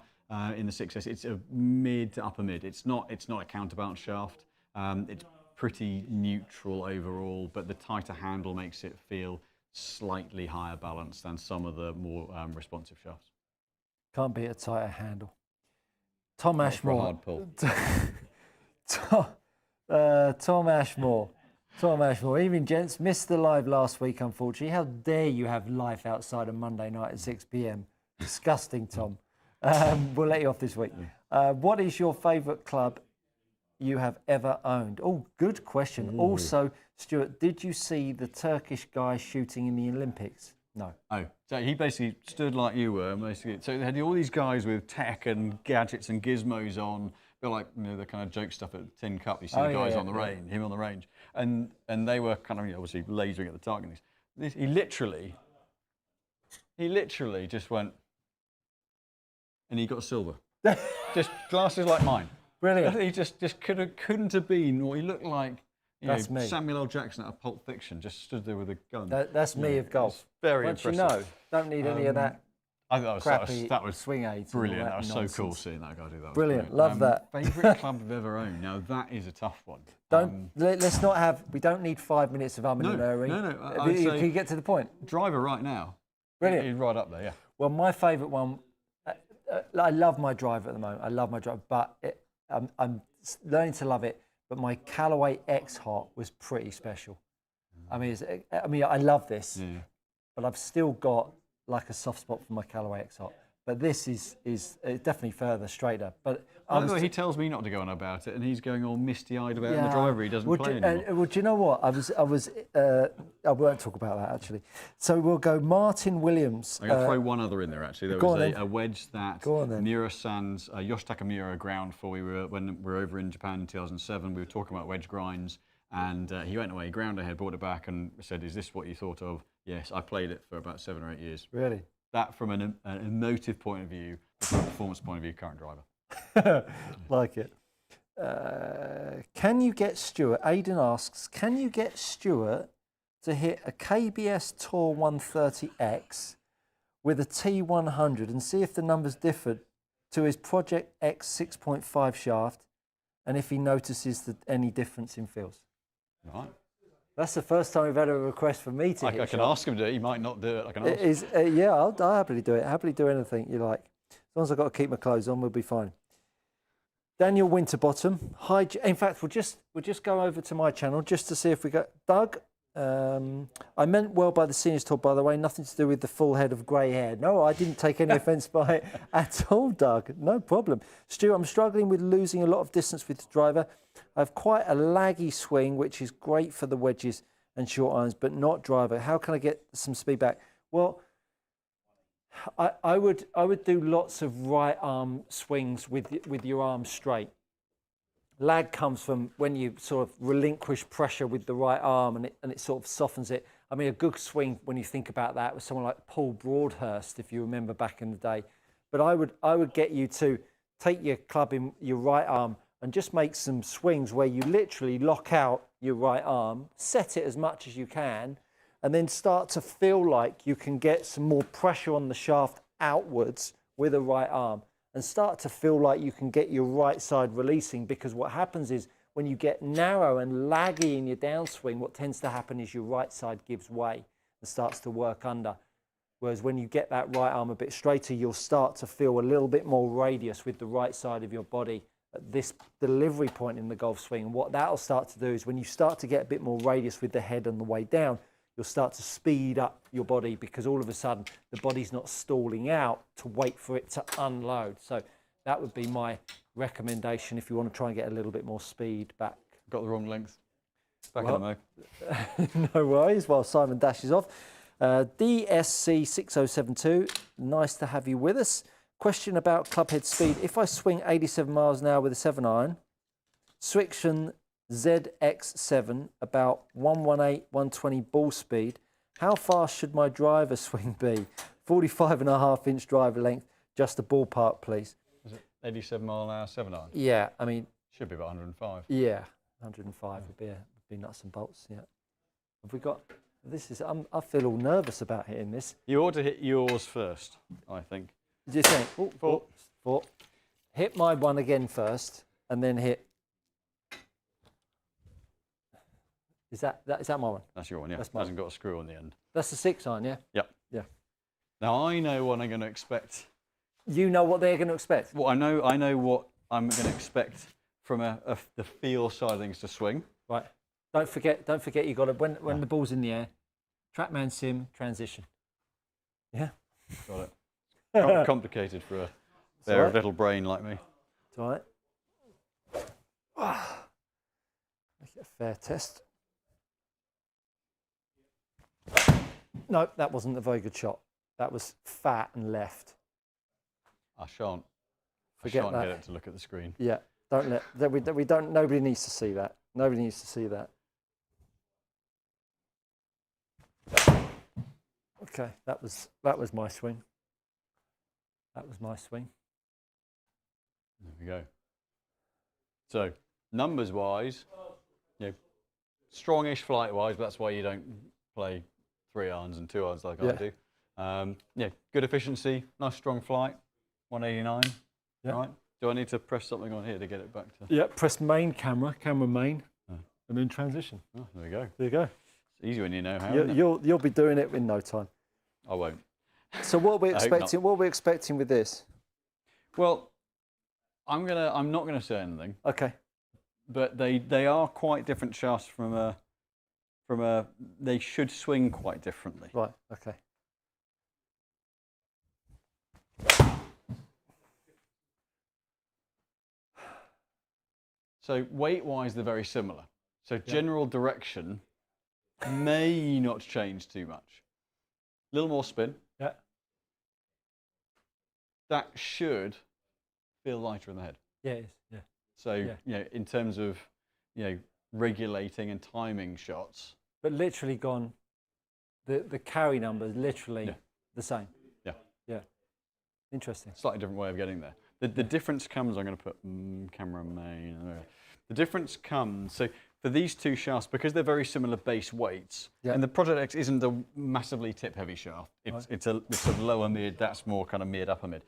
in the 6S, it's a mid to upper mid. It's not a counterbalance shaft. It's pretty neutral overall, but the tighter handle makes it feel slightly higher balance than some of the more responsive shafts. Can't be a tighter handle. Tom Ashmore. Hard pull. Tom Ashmore. Tom Ashmore. Evening, gents. Missed the live last week, unfortunately. How dare you have life outside of Monday night at 6 p.m. Disgusting, Tom. We'll let you off this week. What is your favourite club you have ever owned? Oh, good question. Ooh. Also, Stuart, did you see the Turkish guy shooting in the Olympics? No. Oh, so he basically stood like you were, basically. So they had all these guys with tech and gadgets and gizmos on, they're like, you know, the kind of joke stuff at Tin Cup. You see the guys on the range, him on the range, and they were kind of, you know, obviously lasering at the target. He literally just went, and he got silver. Just glasses like mine. Brilliant. He just couldn't have been what he looked like. That's me. Samuel L. Jackson out of Pulp Fiction just stood there with a gun. That's me of golf. It's very Once impressive. you know, don't need any of that I thought crappy that was swing aids. brilliant. And That all was that so nonsense. cool seeing that guy do that. Was Brilliant. Love that. Favourite club I've ever owned? Now that is a tough one. Let's not have. We don't need 5 minutes of umming and erring. No. I'd say Can you get to the point? driver right now. Brilliant. He's right up there. Yeah. Well, my favourite one. I love my driver at the moment. I love my driver, but I'm learning to love it. But my Callaway X Hot was pretty special. I mean, I love this, but I've still got like a soft spot for my Callaway X Hot. But this is definitely further straighter. But He tells me not to go on about it, and he's going all misty-eyed about it in the driver. He doesn't play anymore. Well, do you know what? I won't talk about that actually. So we'll go Martin Williams. I'm going to throw one other in there actually. There was a wedge that Mura-san's Yoshitaka Miura ground for. When we were over in Japan in 2007. We were talking about wedge grinds, and he went away, ground ahead, brought it back, and said, "Is this what you thought of?" Yes, I played it for about 7 or 8 years. Really? That from an emotive point of view, from a performance point of view, current driver. Like it. Can you get Stuart? Aidan asks, can you get Stuart to hit a KBS Tour 130X with a T100 and see if the numbers differed to his Project X 6.5 shaft, and if he notices any difference in feels? Right. That's the first time we've had a request from me to hit I can ask him to do it. He might not do it. I can ask. Yeah, I'll happily do it. Happily do anything you like. As long as I've got to keep my clothes on, we'll be fine. Daniel Winterbottom. Hi. In fact, we'll just go over to my channel just to see if we got Doug. I meant well by the seniors tour, by the way. Nothing to do with the full head of grey hair. No, I didn't take any offence by it at all, Doug. No problem. Stu, I'm struggling with losing a lot of distance with the driver. I have quite a laggy swing, which is great for the wedges and short irons, but not driver. How can I get some speed back? Well, I would do lots of right arm swings with your arm straight. Lag comes from when you sort of relinquish pressure with the right arm, and it sort of softens it. I mean, a good swing when you think about that was someone like Paul Broadhurst, if you remember back in the day. But I would get you to take your club in your right arm and just make some swings where you literally lock out your right arm, set it as much as you can, and then start to feel like you can get some more pressure on the shaft outwards with a right arm, and start to feel like you can get your right side releasing, because what happens is when you get narrow and laggy in your downswing, what tends to happen is your right side gives way and starts to work under. Whereas when you get that right arm a bit straighter, you'll start to feel a little bit more radius with the right side of your body at this delivery point in the golf swing. And what that'll start to do is when you start to get a bit more radius with the head on the way down, you'll start to speed up your body, because all of a sudden the body's not stalling out to wait for it to unload. So that would be my recommendation if you want to try and get a little bit more speed back. Got the wrong length. Back in the mo. No worries, while Simon dashes off. DSC 6072, nice to have you with us. Question about clubhead speed. If I swing 87 miles an hour with a 7-iron, Swixion ZX7, about 118, 120 ball speed, how fast should my driver swing be? 45.5-inch driver length, just a ballpark, please. Is it 87 mile an hour 7-iron? Yeah, I mean... Should be about 105. Yeah, 105 would be nuts and bolts, yeah. Have we got... This is... I feel all nervous about hitting this. You ought to hit yours first, I think. Do you think? Four. Hit my one again first, and then hit... Is that my one? That's your one, yeah. That's mine. Hasn't got a screw on the end. That's the 6-iron, yeah? Yep. Yeah. Now I know what I'm going to expect. You know what they're going to expect? Well, I know what I'm going to expect from the feel side of things to swing. Right. Don't forget you got to, when the ball's in the air, TrackMan Sim, transition. Yeah? Got it. Quite complicated for a bare of little brain like me. It's all right. Make it a fair test. No, that wasn't a very good shot. That was fat and left. I shan't Forget get that. it to look at the screen. Yeah, don't let we don't. Nobody needs to see that. Nobody needs to see that. Okay, that was my swing. That was my swing. There we go. So numbers wise, strongish flight-wise, but that's why you don't play 3 irons and 2 irons like I do. Yeah, good efficiency, nice strong flight, 189. Yeah. Right. Do I need to press something on here to get it back to? Yeah, press main camera main, and then transition. Oh, there we go. There you go. It's easy when you know how. You'll be doing it in no time. I won't. So what are we expecting? What are we expecting with this? Well, I'm not gonna say anything. Okay. But they are quite different shafts from a. They should swing quite differently. Right. Okay. So weight-wise, they're very similar. So general direction may not change too much. A little more spin. Yeah. That should feel lighter in the head. Yeah, it is. Yeah. So you know, in terms of regulating and timing shots. But literally gone. The carry number is literally the same. Yeah. Yeah. Interesting. Slightly different way of getting there. The difference comes. I'm going to put camera main. The difference comes. So for these two shafts, because they're very similar base weights, and the Project X isn't a massively tip-heavy shaft. It's a lower mid. That's more kind of mid upper mid.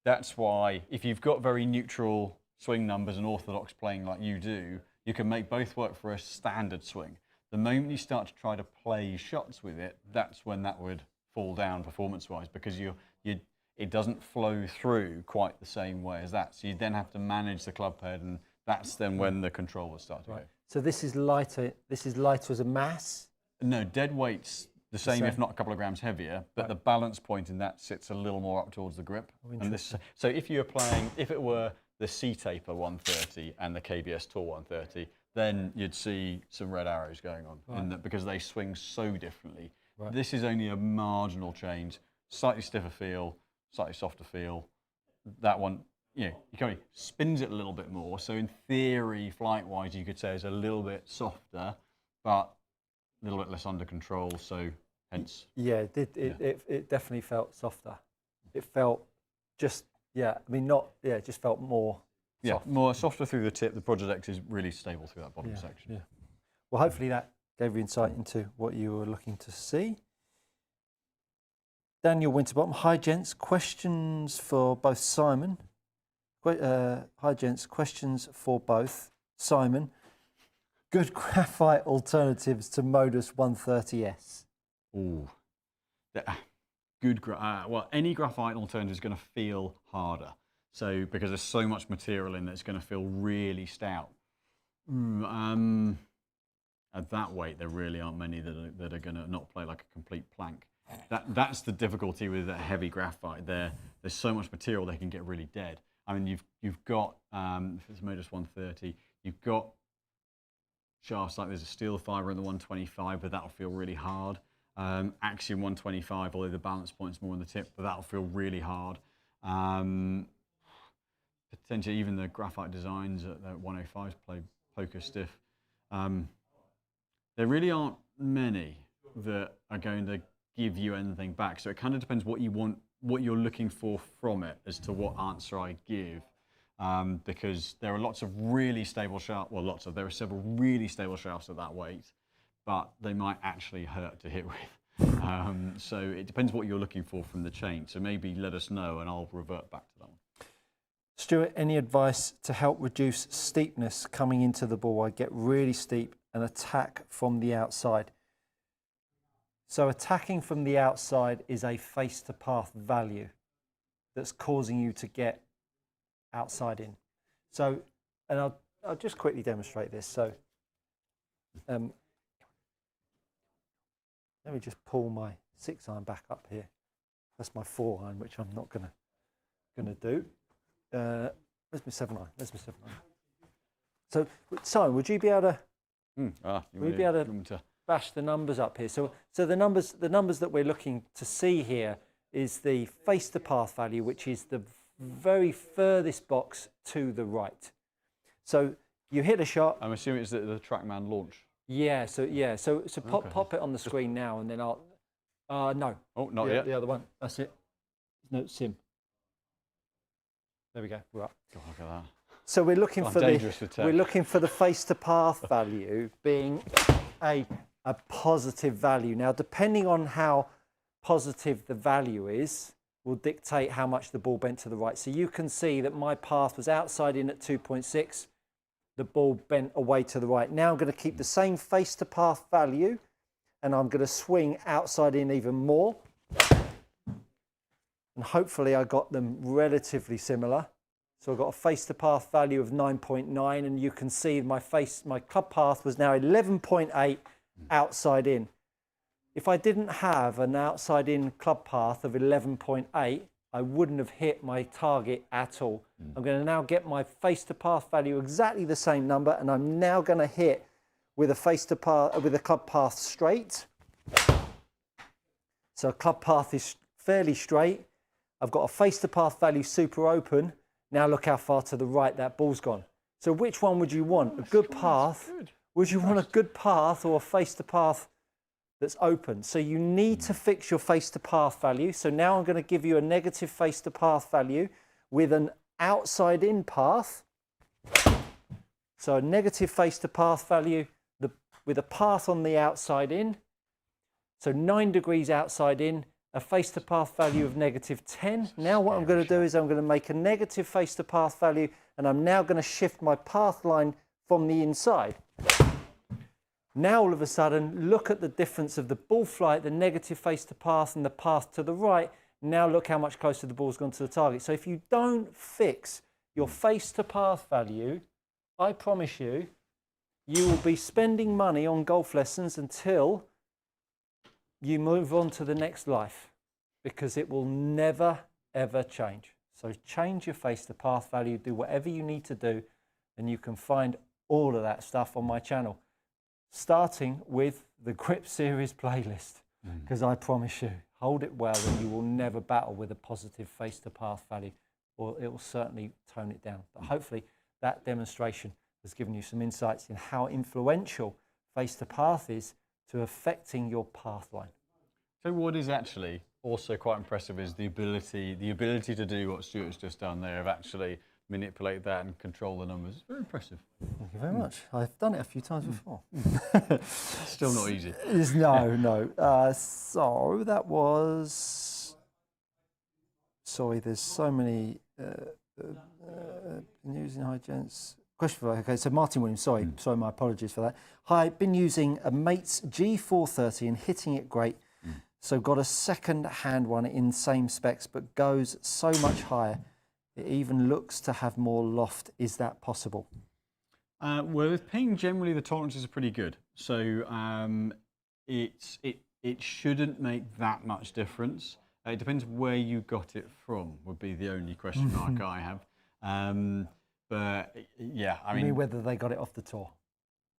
That's why if you've got very neutral swing numbers and orthodox playing like you do, you can make both work for a standard swing. The moment you start to try to play shots with it, that's when that would fall down performance-wise, because it doesn't flow through quite the same way as that. So you then have to manage the club head, and that's then when the control will start to go. So this is lighter. This is lighter as a mass. No, dead weight's the same, if not a couple of grams heavier, but the balance point in that sits a little more up towards the grip. And this, so if you were playing, if it were the C-Taper 130 and the KBS Tour 130, then you'd see some red arrows going on in that, because they swing so differently. This is only a marginal change, slightly stiffer feel, slightly softer feel. That one, you kind of spins it a little bit more. So in theory, flight-wise, you could say it's a little bit softer, but a little bit less under control. So hence. Yeah, it definitely felt softer. It felt just, I mean, not, it just felt more soft. More softer through the tip. The Project X is really stable through that bottom section. Yeah. Well, hopefully that gave you insight into what you were looking to see. Daniel Winterbottom, hi gents, questions for both Simon. Hi gents, questions for both Simon. Good graphite alternatives to Modus 130S. Ooh, good. Well, any graphite alternative is going to feel harder. So because there's so much material in there, it's going to feel really stout. At that weight, there really aren't many that are going to not play like a complete plank. That's the difficulty with that heavy graphite. There's so much material they can get really dead. I mean, you've got if it's Modus 130, you've got shafts like there's a steel fibre in the 125, but that'll feel really hard. Axiom 125, although the balance point's more on the tip, but that'll feel really hard. Potentially even the graphite designs at the 105s play poker stiff. There really aren't many that are going to give you anything back. So it kind of depends what you want, what you're looking for from it as to what answer I give. Because there are lots of really stable shafts, well, there are several really stable shafts at that weight, but they might actually hurt to hit with. So it depends what you're looking for from the chain. So maybe let us know and I'll revert back to that one. Stuart, any advice to help reduce steepness coming into the ball? I get really steep and attack from the outside. So attacking from the outside is a face-to-path value that's causing you to get outside in. So, and I'll just quickly demonstrate this. So, let me just pull my 6-iron back up here. That's my 4-iron, which I'm not gonna do. Where's my 7-iron? There's my 7-iron. So, Simon, would you be able to? Would you be able to bash the numbers up here? So the numbers that we're looking to see here is the face-to-path value, which is the very furthest box to the right. So you hit a shot. I'm assuming it's the TrackMan launch. Yeah. So pop it on the screen now, and then I'll. No. Oh, not yet. The other one. That's it. No sim. There we go. We're up. God, look at that. So we're looking Oh, for dangerous for tech. we're looking for the face to path value being a positive value. Now, depending on how positive the value is, will dictate how much the ball bent to the right. So you can see that my path was outside in at 2.6. The ball bent away to the right. Now I'm going to keep the same face to path value, and I'm going to swing outside in even more. And hopefully I got them relatively similar. So I've got a face to path value of 9.9, and you can see my club path was now 11.8 outside in. If I didn't have an outside in club path of 11.8, I wouldn't have hit my target at all. I'm going to now get my face to path value exactly the same number, and I'm now going to hit with a club path straight. So a club path is fairly straight. I've got a face to path value super open. Now look how far to the right that ball's gone. So which one would you want? A good path? Would you want a good path or a face to path that's open? So you need to fix your face to path value. So now I'm going to give you a negative face to path value with an outside in path. So a negative face to path value with a path on the outside in. So 9 degrees outside in, a face to path value of negative 10. Now what I'm going to do is I'm going to make a negative face to path value, and I'm now going to shift my path line from the inside. Now all of a sudden, look at the difference of the ball flight, the negative face to path and the path to the right. Now look how much closer the ball's gone to the target. So if you don't fix your face to path value, I promise you, you will be spending money on golf lessons until you move on to the next life, because it will never, ever change. So change your face to path value, do whatever you need to do, and you can find all of that stuff on my channel, starting with the Grip Series playlist, because I promise you, hold it well and you will never battle with a positive face to path value, or it will certainly tone it down. But hopefully that demonstration has given you some insights in how influential face to path is to affecting your path line. So what is actually also quite impressive is the ability to do what Stuart's just done there, of actually manipulate that and control the numbers. It's very impressive. Thank you very much. I've done it a few times before. Still not easy. No. So that was, sorry, there's so many news in high gents. Question for, okay, so Martin Williams, sorry, my apologies for that. Hi, been using a mate's G430 and hitting it great. So got a second-hand one in same specs, but goes so much higher. It even looks to have more loft. Is that possible? Well, with ping, generally the tolerances are pretty good. So it shouldn't make that much difference. It depends where you got it from, would be the only question mark I have. But yeah, I mean, whether they got it off the tour?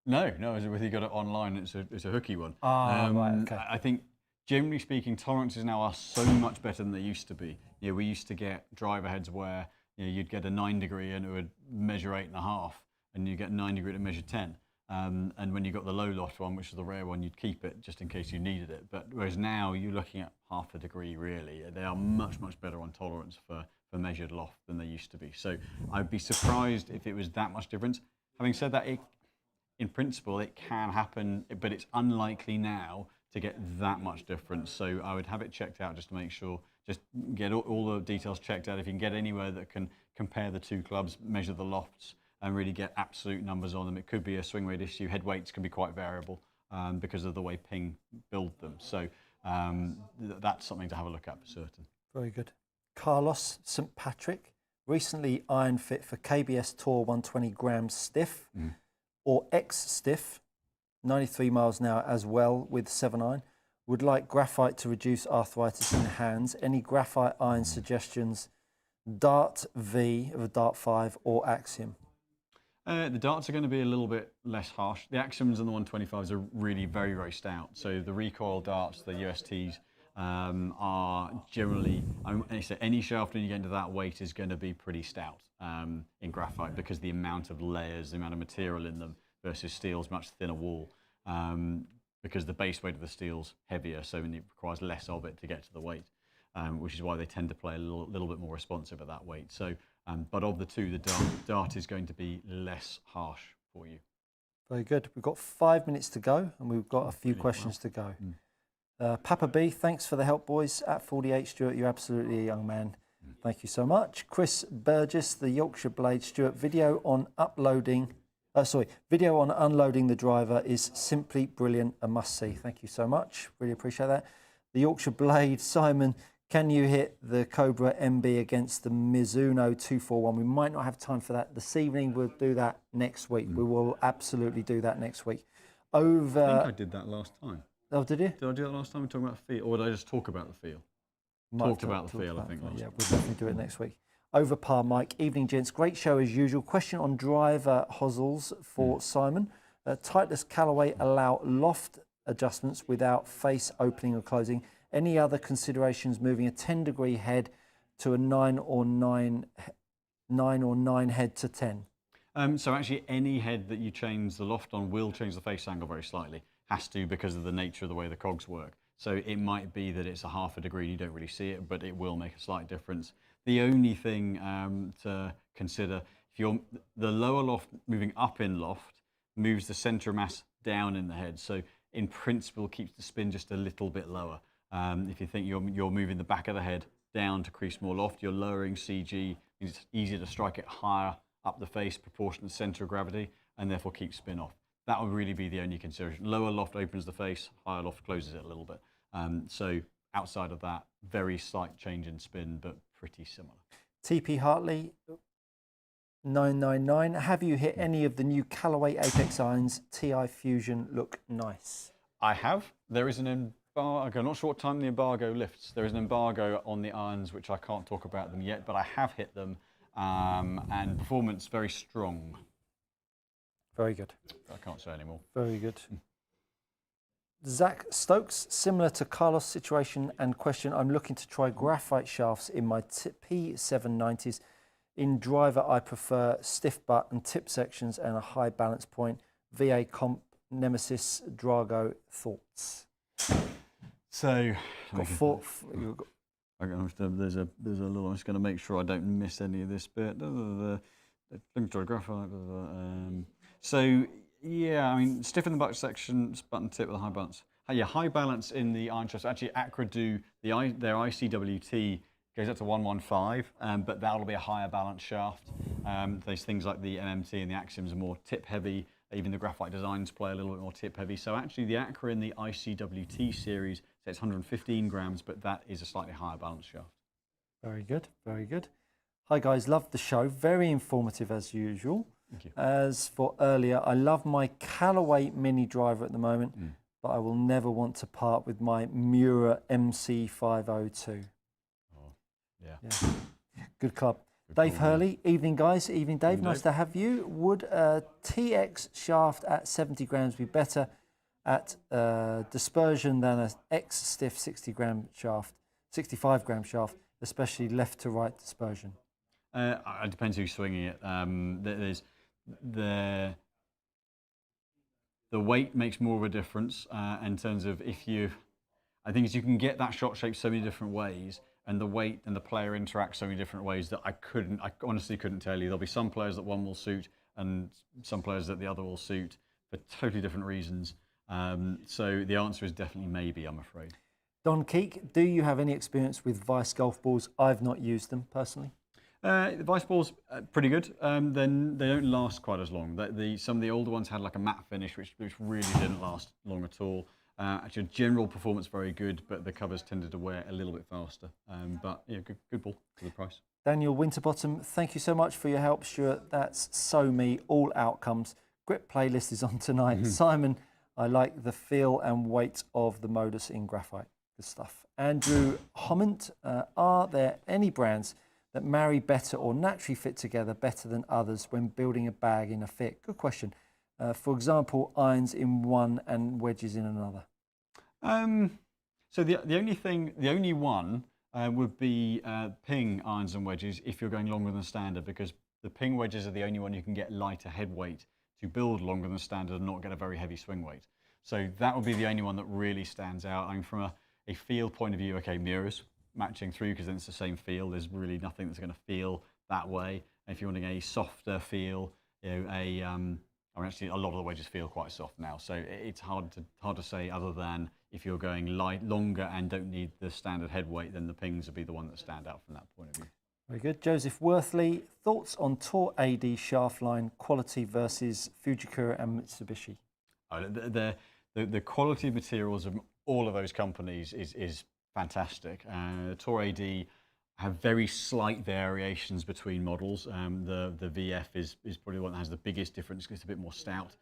No, whether you got it online, it's a hooky one. Right, okay. I think, generally speaking, tolerances now are so much better than they used to be. You know, we used to get driver heads where you'd get a 9 degree and it would measure 8.5, and you get 9 degree to measure 10. And when you got the low loft one, which is the rare one, you'd keep it just in case you needed it. But whereas now you're looking at half a degree really. They are much, much better on tolerance for measured loft than they used to be. So I'd be surprised if it was that much difference. Having said that, in principle, it can happen, but it's unlikely now to get that much difference. So I would have it checked out just to make sure, just get all the details checked out. If you can get anywhere that can compare the two clubs, measure the lofts, and really get absolute numbers on them. It could be a swing rate issue. Head weights can be quite variable because of the way Ping build them. So that's something to have a look at for certain. Very good. Carlos St. Patrick, recently iron fit for KBS Tour 120 grams stiff or X stiff, 93 miles an hour as well with 7 iron. Would like graphite to reduce arthritis in hands. Any graphite iron suggestions? Dart V of a Dart 5 or Axiom? The darts are going to be a little bit less harsh. The Axioms and the 125s are really very, very stout. So the recoil darts, the USTs, are generally, any shaft when you get into that weight is going to be pretty stout in graphite, because the amount of layers, the amount of material in them versus steel's much thinner wall, because the base weight of the steel's heavier, so it requires less of it to get to the weight, which is why they tend to play a little bit more responsive at that weight. So But of the two, the dart is going to be less harsh for you. Very good. We've got 5 minutes to go, and we've got a few questions to go. Papa B, thanks for the help, boys. At 48, Stuart, you're absolutely a young man. Thank you so much. Chris Burgess, the Yorkshire Blade. Stuart, video on unloading the driver is simply brilliant, a must-see. Thank you so much. Really appreciate that. The Yorkshire Blade, Simon, can you hit the Cobra MB against the Mizuno 241? We might not have time for that this evening. We'll do that next week. We will absolutely do that next week. I think I did that last time. Oh, did you? Did I do that last time? We talking about the feel, or did I just talk about the feel? Talked about the feel, I think. Yeah, we'll definitely do it next week. Over par, Mike. Evening, gents. Great show as usual. Question on driver hosels for Simon. Titleist Callaway allow loft adjustments without face opening or closing. Any other considerations moving a 10-degree head to a 9 or 9 head to 10? So actually, any head that you change the loft on will change the face angle very slightly. Has to, because of the nature of the way the cogs work. So it might be that it's a ½ a degree and you don't really see it, but it will make a slight difference. The only thing to consider, if the lower loft moving up in loft moves the centre of mass down in the head. So in principle, keeps the spin just a little bit lower. If you think you're moving the back of the head down to crease more loft, you're lowering CG. It's easier to strike it higher up the face, proportionate to the centre of gravity, and therefore keep spin off. That would really be the only consideration. Lower loft opens the face, higher loft closes it a little bit. So outside of that, very slight change in spin, but pretty similar. TP Hartley, 999. Have you hit any of the new Callaway Apex irons? TI Fusion look nice. I have. There is an embargo. I'm not sure what time the embargo lifts. There is an embargo on the irons, which I can't talk about them yet, but I have hit them, and performance very strong. Very good. I can't say anymore. Very good. Zach Stokes, similar to Carlos' situation and question, I'm looking to try graphite shafts in my P790s. In driver, I prefer stiff butt and tip sections and a high balance point. VA Comp, Nemesis, Drago, thoughts? So, there's a little, I'm just going to make sure I don't miss any of this bit. Graphite. So, yeah, I mean, stiffen the butt section, button tip with a high balance. Yeah, high balance in the iron shafts. Actually, Acra do, their ICWT goes up to 115, but that'll be a higher balance shaft. Those things like the MMT and the Axioms are more tip heavy. Even the graphite designs play a little bit more tip heavy. So actually the Acra in the ICWT series says 115 grams, but that is a slightly higher balance shaft. Very good, very good. Hi guys, loved the show. Very informative as usual. Thank you. As for earlier, I love my Callaway mini driver at the moment, but I will never want to part with my Mura MC502. Oh, yeah. Good club. Dave Hurley, evening guys. Evening Dave, nice to have you. Would a TX shaft at 70 grams be better at dispersion than an X stiff 65 gram shaft, especially left to right dispersion? It depends who's swinging it. The weight makes more of a difference in terms of I think you can get that shot shape so many different ways, and the weight and the player interact so many different ways that I honestly couldn't tell you. There'll be some players that one will suit and some players that the other will suit for totally different reasons. So the answer is definitely maybe, I'm afraid. Don Keek, do you have any experience with Vice golf balls? I've not used them personally. The Vice balls pretty good. Then they don't last quite as long. Some of the older ones had like a matte finish, which really didn't last long at all. Actually, general performance very good, but the covers tended to wear a little bit faster. But yeah, good ball for the price. Daniel Winterbottom, thank you so much for your help, Stuart. That's so me. All outcomes. Grip playlist is on tonight. Simon, I like the feel and weight of the Modus in graphite. Good stuff. Andrew Hommant, are there any brands that marry better or naturally fit together better than others when building a bag in a fit? Good question. For example, irons in one and wedges in another. So the only one would be ping irons and wedges if you're going longer than standard, because the ping wedges are the only one you can get lighter head weight to build longer than standard and not get a very heavy swing weight. So that would be the only one that really stands out. I mean, from a feel point of view, okay, mirrors matching through because then it's the same feel. There's really nothing that's going to feel that way. If you're wanting a softer feel, actually a lot of the wedges feel quite soft now, so it's hard to say other than if you're going longer and don't need the standard head weight, then the pings will be the one that stand out from that point of view. Very good. Joseph Worthley, thoughts on Tour AD shaft line quality versus Fujikura and Mitsubishi? The quality of materials of all of those companies is fantastic. Tour AD have very slight variations between models. The VF is probably one that has the biggest difference because it's a bit more stout.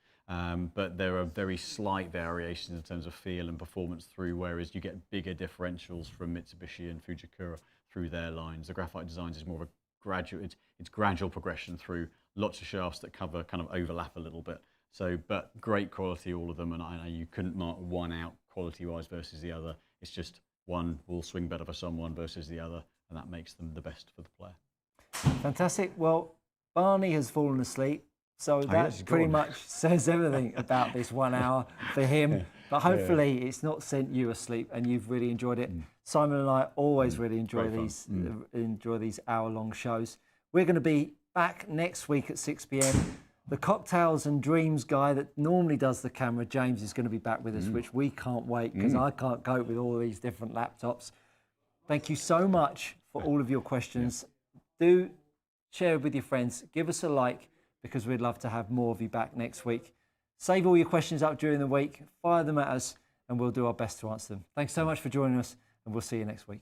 But there are very slight variations in terms of feel and performance through, whereas you get bigger differentials from Mitsubishi and Fujikura through their lines. The Graphite Designs is more of a gradual progression through lots of shafts that kind of overlap a little bit. So, but great quality, all of them, and I know you couldn't mark one out quality-wise versus the other. It's just one will swing better for someone versus the other, and that makes them the best for the player. Fantastic. Well, Barney has fallen asleep, so that pretty much says everything about this 1 hour for him. But hopefully it's not sent you asleep and you've really enjoyed it. Simon and I always really enjoy these hour-long shows. We're going to be back next week at 6 p.m. The Cocktails and Dreams guy that normally does the camera, James, is going to be back with us, which we can't wait because I can't cope with all these different laptops. Thank you so much for all of your questions. Do share it with your friends. Give us a like because we'd love to have more of you back next week. Save all your questions up during the week, fire them at us, and we'll do our best to answer them. Thanks so much for joining us, and we'll see you next week.